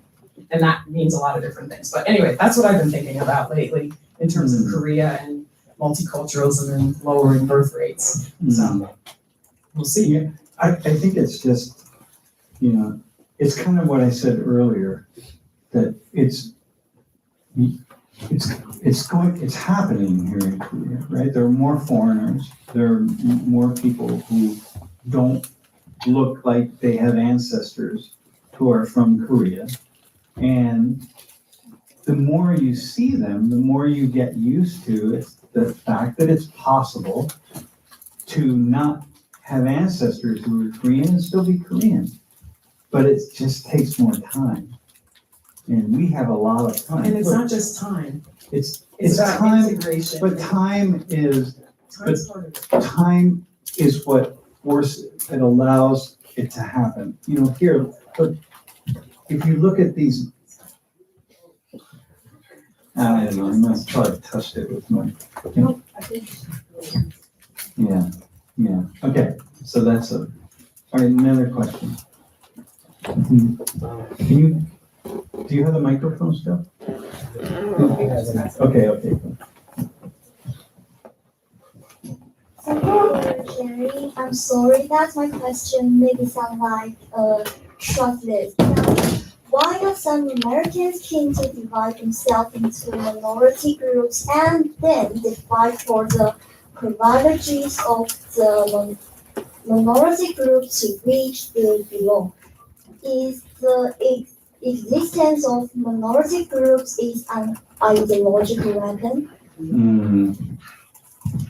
And that means a lot of different things. But anyway, that's what I've been thinking about lately in terms of Korea and multiculturalism and lowering birth rates. So we'll see. Yeah, I think it's just, it's kind of what I said earlier, that it's happening here in Korea, right? There are more foreigners, there are more people who don't look like they have ancestors who are from Korea. And the more you see them, the more you get used to it, the fact that it's possible to not have ancestors who are Korean and still be Korean. But it just takes more time. And we have a lot of time. And it's not just time. It's about time, integration. but time is Time's part of it. time is what it allows it to happen. Here, but if you look at these, I don't know, I must probably touched it with my. Yeah. Okay, so that's all right, another question. Do you have the microphone still? Okay. So, Jerry, I'm sorry that my question maybe sound like short-lived. Why are some Americans keen to divide themselves into minority groups and then they fight for the privileges of the minority group to which they belong? Is the existence of minority groups is an ideological weapon?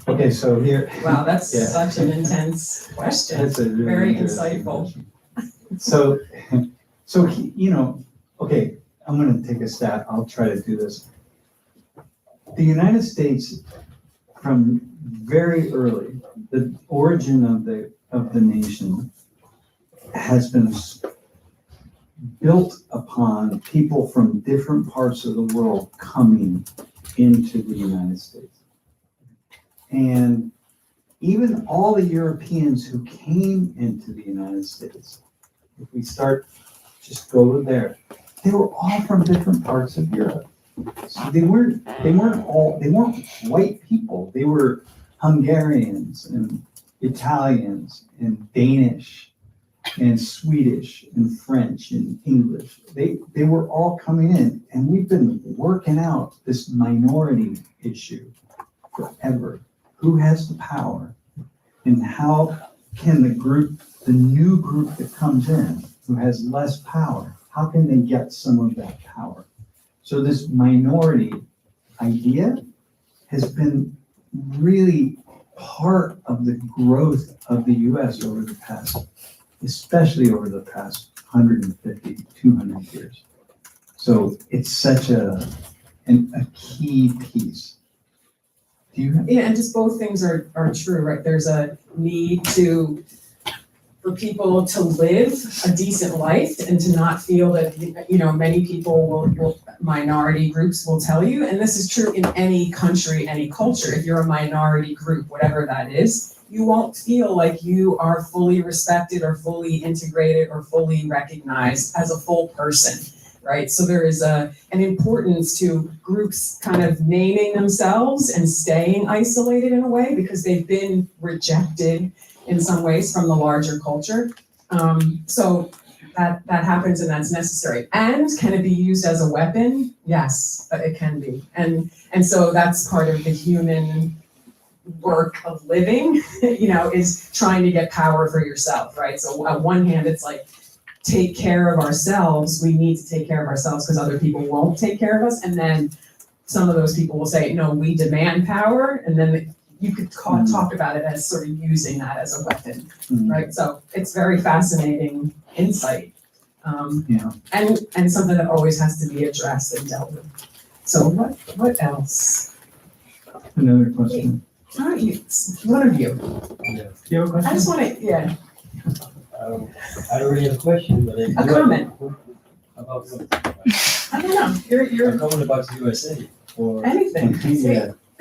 Okay, so here. Wow, that's Yeah. such an intense question. That's a really Very interesting insightful. question. Okay, I'm gonna take a stab. I'll try to do this. The United States, from very early, the origin of the nation has been built upon people from different parts of the world coming into the United States. And even all the Europeans who came into the United States, if we just go there, they were all from different parts of Europe. So they weren't white people. They were Hungarians and Italians and Danish and Swedish and French and English. They were all coming in, and we've been working out this minority issue forever. Who has the power? And how can the new group that comes in, who has less power, how can they get some of that power? So this minority idea has been really part of the growth of the US over the past, especially over the past 150, 200 years. So it's such a key piece. Do you have? Yeah, and just both things are true, right? There's a need for people to live a decent life and to not feel that, many people minority groups will tell you, and this is true in any country, any culture. If you're a minority group, whatever that is, you won't feel like you are fully respected or fully integrated or fully recognized as a full person, right? So there is an importance to groups kind of naming themselves and staying isolated in a way because they've been rejected in some ways from the larger culture. So that happens and that's necessary. And can it be used as a weapon? Yes, it can be. And so that's part of the human work of living, is trying to get power for yourself, right? So on one hand, it's like, take care of ourselves. We need to take care of ourselves because other people won't take care of us. And then some of those people will say, no, we demand power. And then you could talk about it as sort of using that as a weapon, right? So it's very fascinating insight. And something that always has to be addressed and dealt with. So what else? Another question. All right, one of you. Yeah. Do you have a question? I just want to, yeah, I don't really have a question, but a comment. About what? I don't know, A you're comment about the USA or. anything.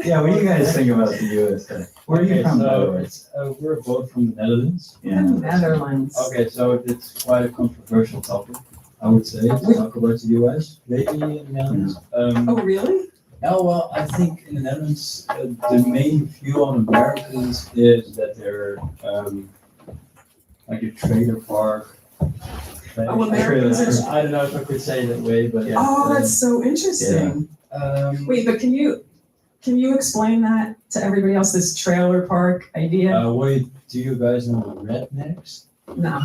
Yeah, what do you guys think about the USA? Where are you Okay, from, by the so way? it's, we're both from the Netherlands. Yeah. Netherlands. Okay, so it's quite a controversial topic, I would say, to talk about the US, maybe in the Netherlands. Oh, really? Oh, well, I think in the Netherlands, the main view on Americans is that they're like a trailer park. Oh, Americans are. I don't know if I could say it that way, but yeah. Oh, that's so interesting. Wait, but can you explain that to everybody else, this trailer park idea? Wait, do you guys know the Rednecks? No,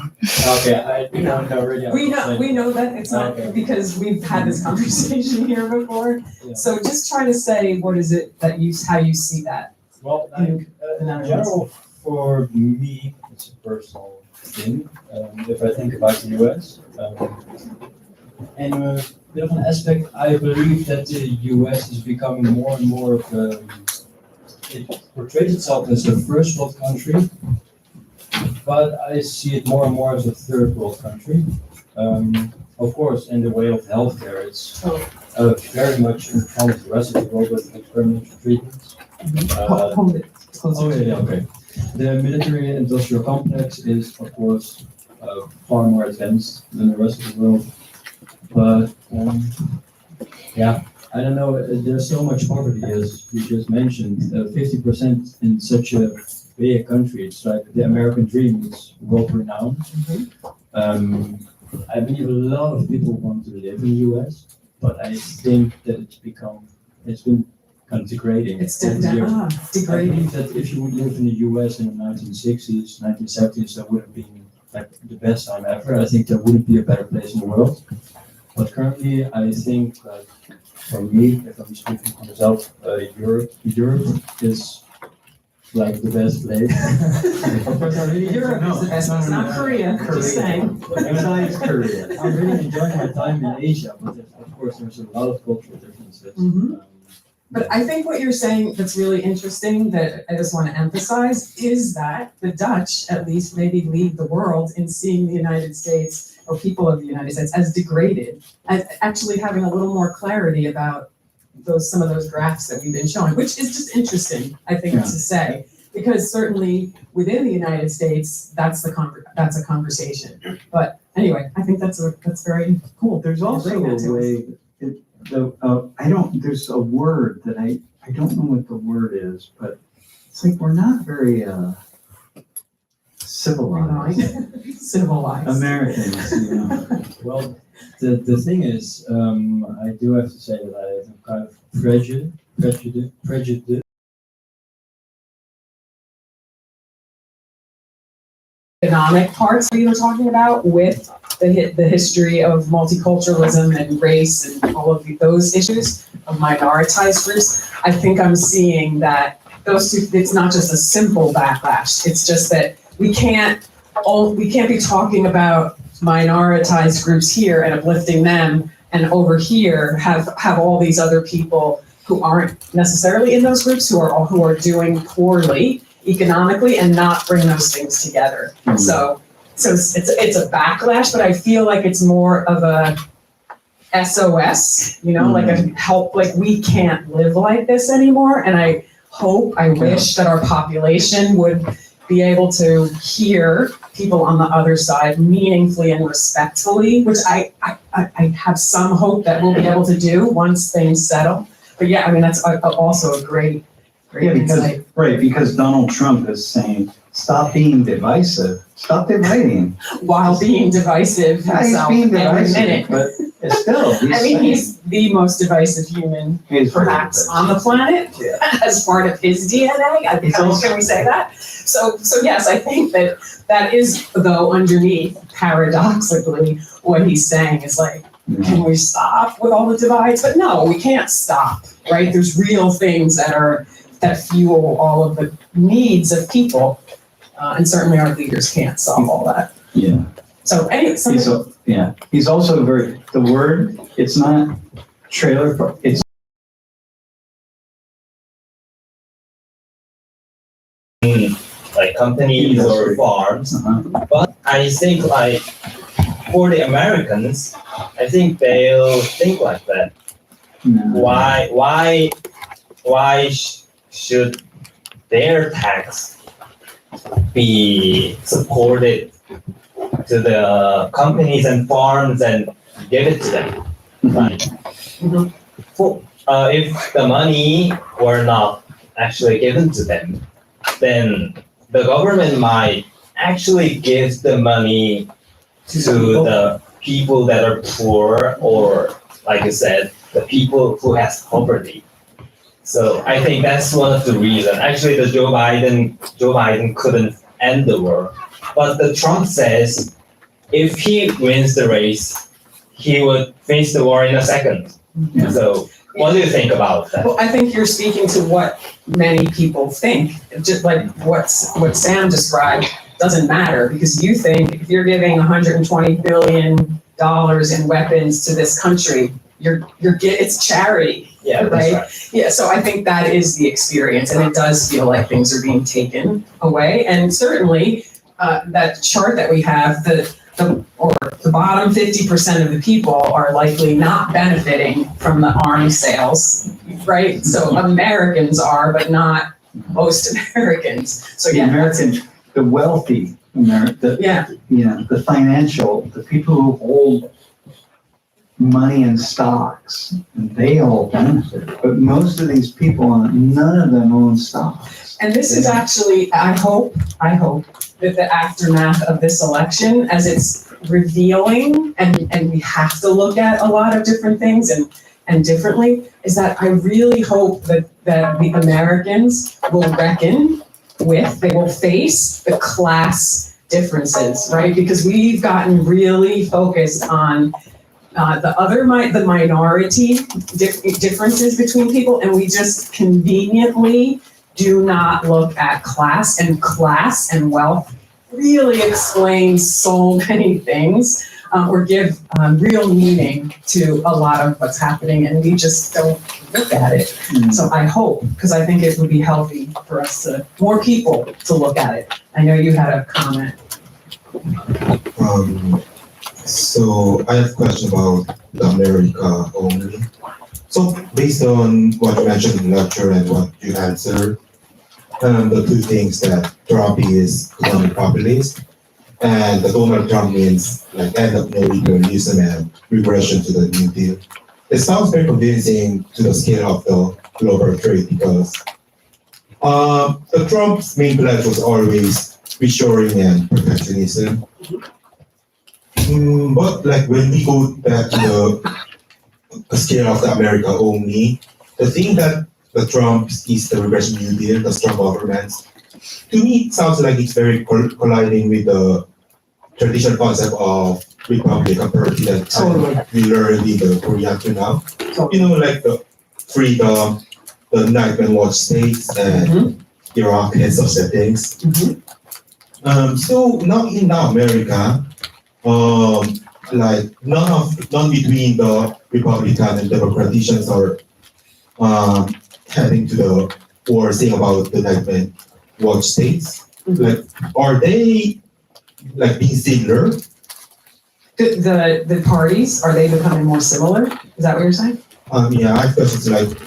Okay, I don't know really. we know that it's not, Okay. because we've had this conversation here before. Yeah. So just try to say, what is it that how you see that? Well, like, in general, for me, it's a personal thing. If I think about the US, and a bit of an aspect, I believe that the US is becoming more and more of it portrays itself as a first world country, but I see it more and more as a third world country. Of course, in the way of healthcare, it's very much in front of the rest of the world with experimental treatments. Hold it closer. Oh, yeah, okay. The military and industrial complex is, of course, far more advanced than the rest of the world. But, I don't know, there's so much poverty, as you just mentioned. 50% in such a big country, it's like the American dream is world renowned. I believe a lot of people want to live in the US, but I think that it's been kind of degrading. It's over the years. I degrading. believe that if you would live in the US in the 1960s, 1970s, that would have been like the best time ever. I think there wouldn't be a better place in the world. But currently, I think, like, for me, if I'm speaking for myself, Europe is like the best place. Of course, I really Europe is the best, it's not Korea, just saying. Besides Korea. I'm really enjoying my time in Asia, but of course, there's a lot of cultural differences. But I think what you're saying that's really interesting, that I just want to emphasize, is that the Dutch at least maybe lead the world in seeing the United States, or people of the United States, as degraded, and actually having a little more clarity about some of those graphs that we've been showing, which is just interesting, I think, to say, because certainly within the United States, that's a conversation. But anyway, I think that's very cool. There's also a way, there's a word that I don't know what the word is, but it's like we're not very civilized. Civilized. Americans, Well, the thing is, I do have to say that I am kind of prejudiced. Economic parts we were talking about with the history of multiculturalism and race and all of those issues of minoritized groups, I think I'm seeing that those two, it's not just a simple backlash. It's just that we can't be talking about minoritized groups here and uplifting them, and over here have all these other people who aren't necessarily in those groups who are doing poorly economically, and not bring those things together. So it's a backlash, but I feel like it's more of a SOS, like a help, like we can't live like this anymore. And I wish that our population would be able to hear people on the other side meaningfully and respectfully, which I have some hope that we'll be able to do once things settle. But yeah, I mean, that's also a great Yeah, It's because, like, right, because Donald Trump is saying, stop being divisive, stop dividing. while being divisive Yeah, he's himself being every minute. divisive, but still, I mean, saying- he's the most divisive human he's very perhaps divisive. on the planet Yeah. as part of his DNA. He's also- Can we say that? So yes, I think that is, though, underneath paradoxically what he's saying is like, can we stop with all the divides? But no, we can't stop, right? There's real things that fuel all of the needs of people, and certainly our leaders can't solve all that. Yeah. So anyway, He's also the word, it's not trailer, it's like companies or farms. But I think like for the Americans, I think they'll think like that. Why should their tax be supported to the companies and farms and give it to them? Right. If the money were not actually given to them, then the government might actually give the money to the people that are poor, or like you said, the people who has poverty. So I think that's one of the reasons. Actually, the Joe Biden couldn't end the war, but the Trump says if he wins the race, he would finish the war in a second. Yeah. So what do you think about that? well, I think you're speaking to what many people think. Just like what Sam described doesn't matter, because you think if you're giving $120 billion in weapons to this country, it's charity. Yeah, that's Right? right. Yeah, so I think that is the experience, and it does feel like things are being taken away. And certainly, that chart that we have, the bottom 50% of the people are likely not benefiting from the arms sales, right? So Americans are, but not most Americans. So the yeah, American, the wealthy, yeah, the financial, the people who hold money in stocks, they all benefit. But most of these people, none of them own stocks. and this is actually, I hope that the aftermath of this election, as it's revealing, and we have to look at a lot of different things and differently, is that I really hope that the Americans will they will face the class differences, right? Because we've gotten really focused on the minority differences between people, and we just conveniently do not look at class and wealth really explains so many things, or give real meaning to a lot of what's happening, and we just don't look at it. So I hope, because I think it would be healthy for us more people to look at it. I know you had a comment. So I have a question about the America only. So based on what you mentioned in the lecture and what you answered, the two things that Trump is economic populist, and that Donald Trump means like end of neoliberalism and regression to the New Deal. It sounds very convincing to the scale of the global trade, because the Trump's main pledge was always reshoring and protectionism. But like when we go back to the scale of the America only, the thing that the Trump is the regression New Deal, the strong governments, to me it sounds like it's very colliding with the traditional concept of Republican Party that Totally. we learned in the Korea to now. You know, like the freedom, the Nightman watch states, and Iraq and such things. So now in America, like none between the Republican and Democraticians are heading to the war, saying about the Nightman watch states. Like, are they like being similar? The parties, are they becoming more similar? Is that what you're saying? Yeah, I have questions like,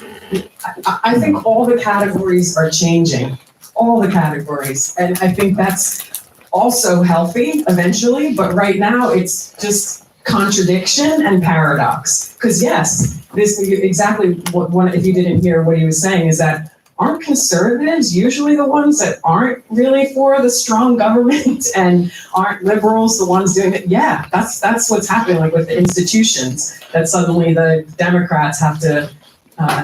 I think all the categories are changing, all the categories. And I think that's also healthy eventually, but right now it's just contradiction and paradox. Because yes, this exactly what if you didn't hear what he was saying is that aren't conservatives usually the ones that aren't really for the strong government and aren't liberals the ones doing it? Yeah, that's what's happening, like with the institutions, that suddenly the Democrats have to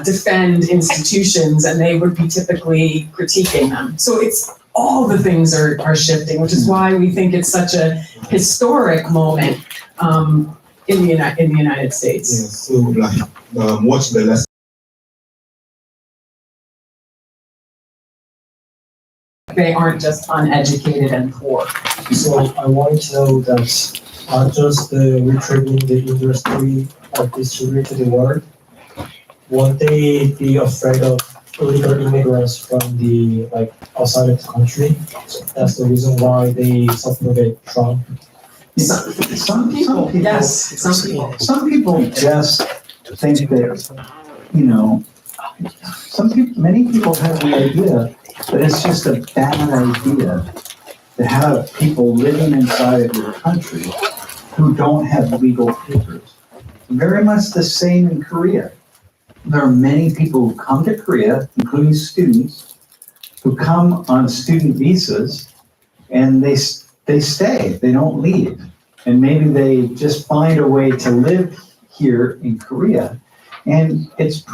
defend institutions and they would be typically critiquing them. So it's all the things are shifting, which is why we think it's such a historic moment in the United States. Yeah, so like what's the lesson? They aren't just uneducated and poor. So I want to know that not just the retrieving the industry are distributed to the world, won't they be afraid of illegal immigrants from the outside of the country? So that's the reason why they supported Trump. Some people, Yes, some people. some people just think that, many people have the idea that it's just a bad idea to have people living inside of your country who don't have legal papers. Very much the same in Korea. There are many people who come to Korea, including students, who come on student visas, and they stay, they don't leave. And maybe they just find a way to live here in Korea. And it's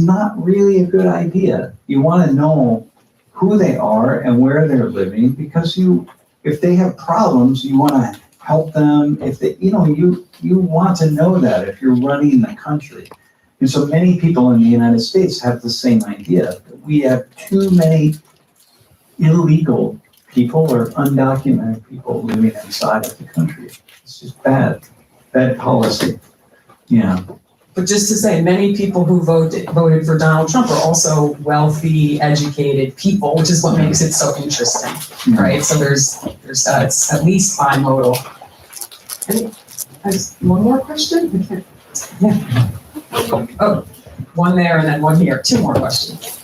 not really a good idea. You want to know who they are and where they're living, because if they have problems, you want to help them. If they, you want to know that if you're running the country. And so many people in the United States have the same idea. We have too many illegal people or undocumented people living inside of the country. It's just bad policy. Yeah. But just to say, many people who voted for Donald Trump are also wealthy, educated people, which is what makes it so interesting, right? So there's it's at least bimodal. One more question? Yeah. Oh, one there and then one here. Two more questions.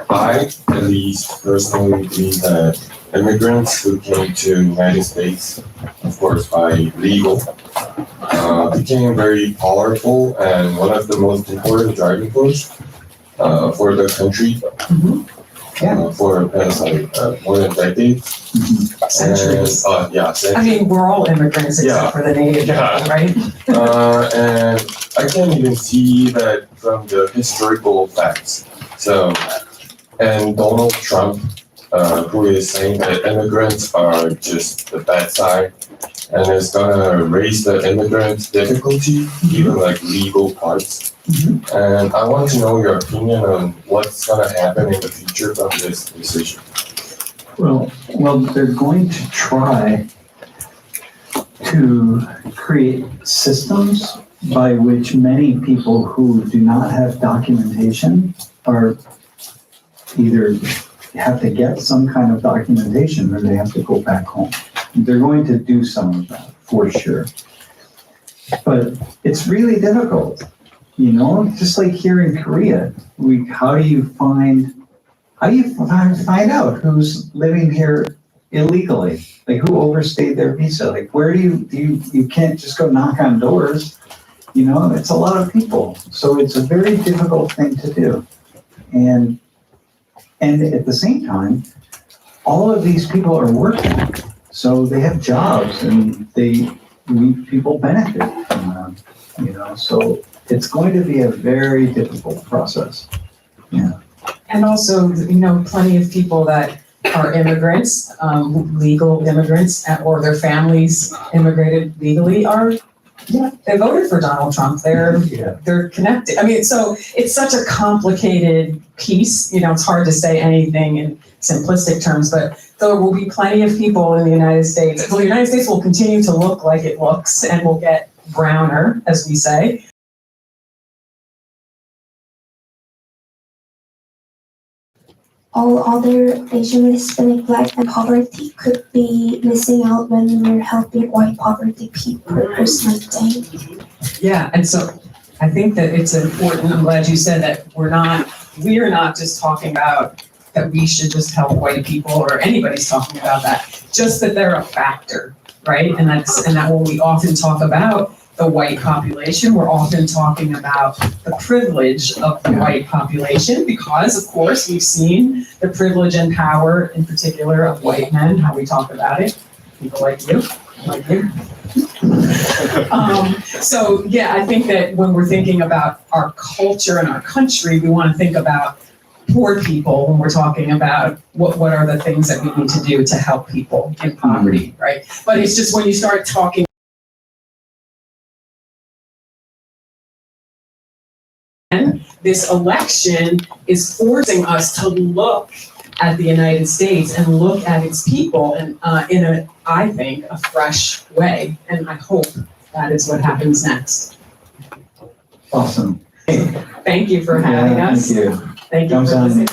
I, at least, personally believe that immigrants who came to the United States, of course by legal, became very powerful and one of the most important driving force for the country for the past more than decades. Centuries. And, centuries. I mean, we're all immigrants except for the native people, right? And I can even see that from the historical facts. So, and Donald Trump, who is saying that immigrants are just the bad side, and is gonna raise the immigrant difficulty, even like legal parts. And I want to know your opinion on what's gonna happen in the future from this decision. Well, they're going to try to create systems by which many people who do not have documentation are either have to get some kind of documentation or they have to go back home. They're going to do some of that for sure. But it's really difficult, just like here in Korea, how do you find out who's living here illegally? Like who overstayed their visa? Like where do you can't just go knock on doors, it's a lot of people. So it's a very difficult thing to do. And at the same time, all of these people are working. So they have jobs and people benefit from them, so it's going to be a very difficult process. Yeah. And also, plenty of people that are immigrants, legal immigrants, or their families immigrated legally they voted for Donald Trump. They're connected. I mean, so it's such a complicated piece. It's hard to say anything in simplistic terms, but there will be plenty of people in the United States. The United States will continue to look like it looks and will get browner, as we say. All other Asian, Hispanic, Black, and poverty could be missing out when we're helping white poverty people, personally think. Yeah, and so I think that it's important, I'm glad you said that we're not just talking about that we should just help white people or anybody's talking about that, just that they're a factor, right? And that when we often talk about the white population. We're often talking about the privilege of the white population because, of course, we've seen the privilege and power, in particular, of white men, how we talk about it. People like you, like you. So, yeah, I think that when we're thinking about our culture and our country, we want to think about poor people when we're talking about what are the things that we need to do to help people in poverty, right? But it's just when you start talking this election is forcing us to look at the United States and look at its people and in a, I think, a fresh way. And I hope that is what happens next. Awesome. Thank you for having us. Thank you. Thank you Comes for on, listening.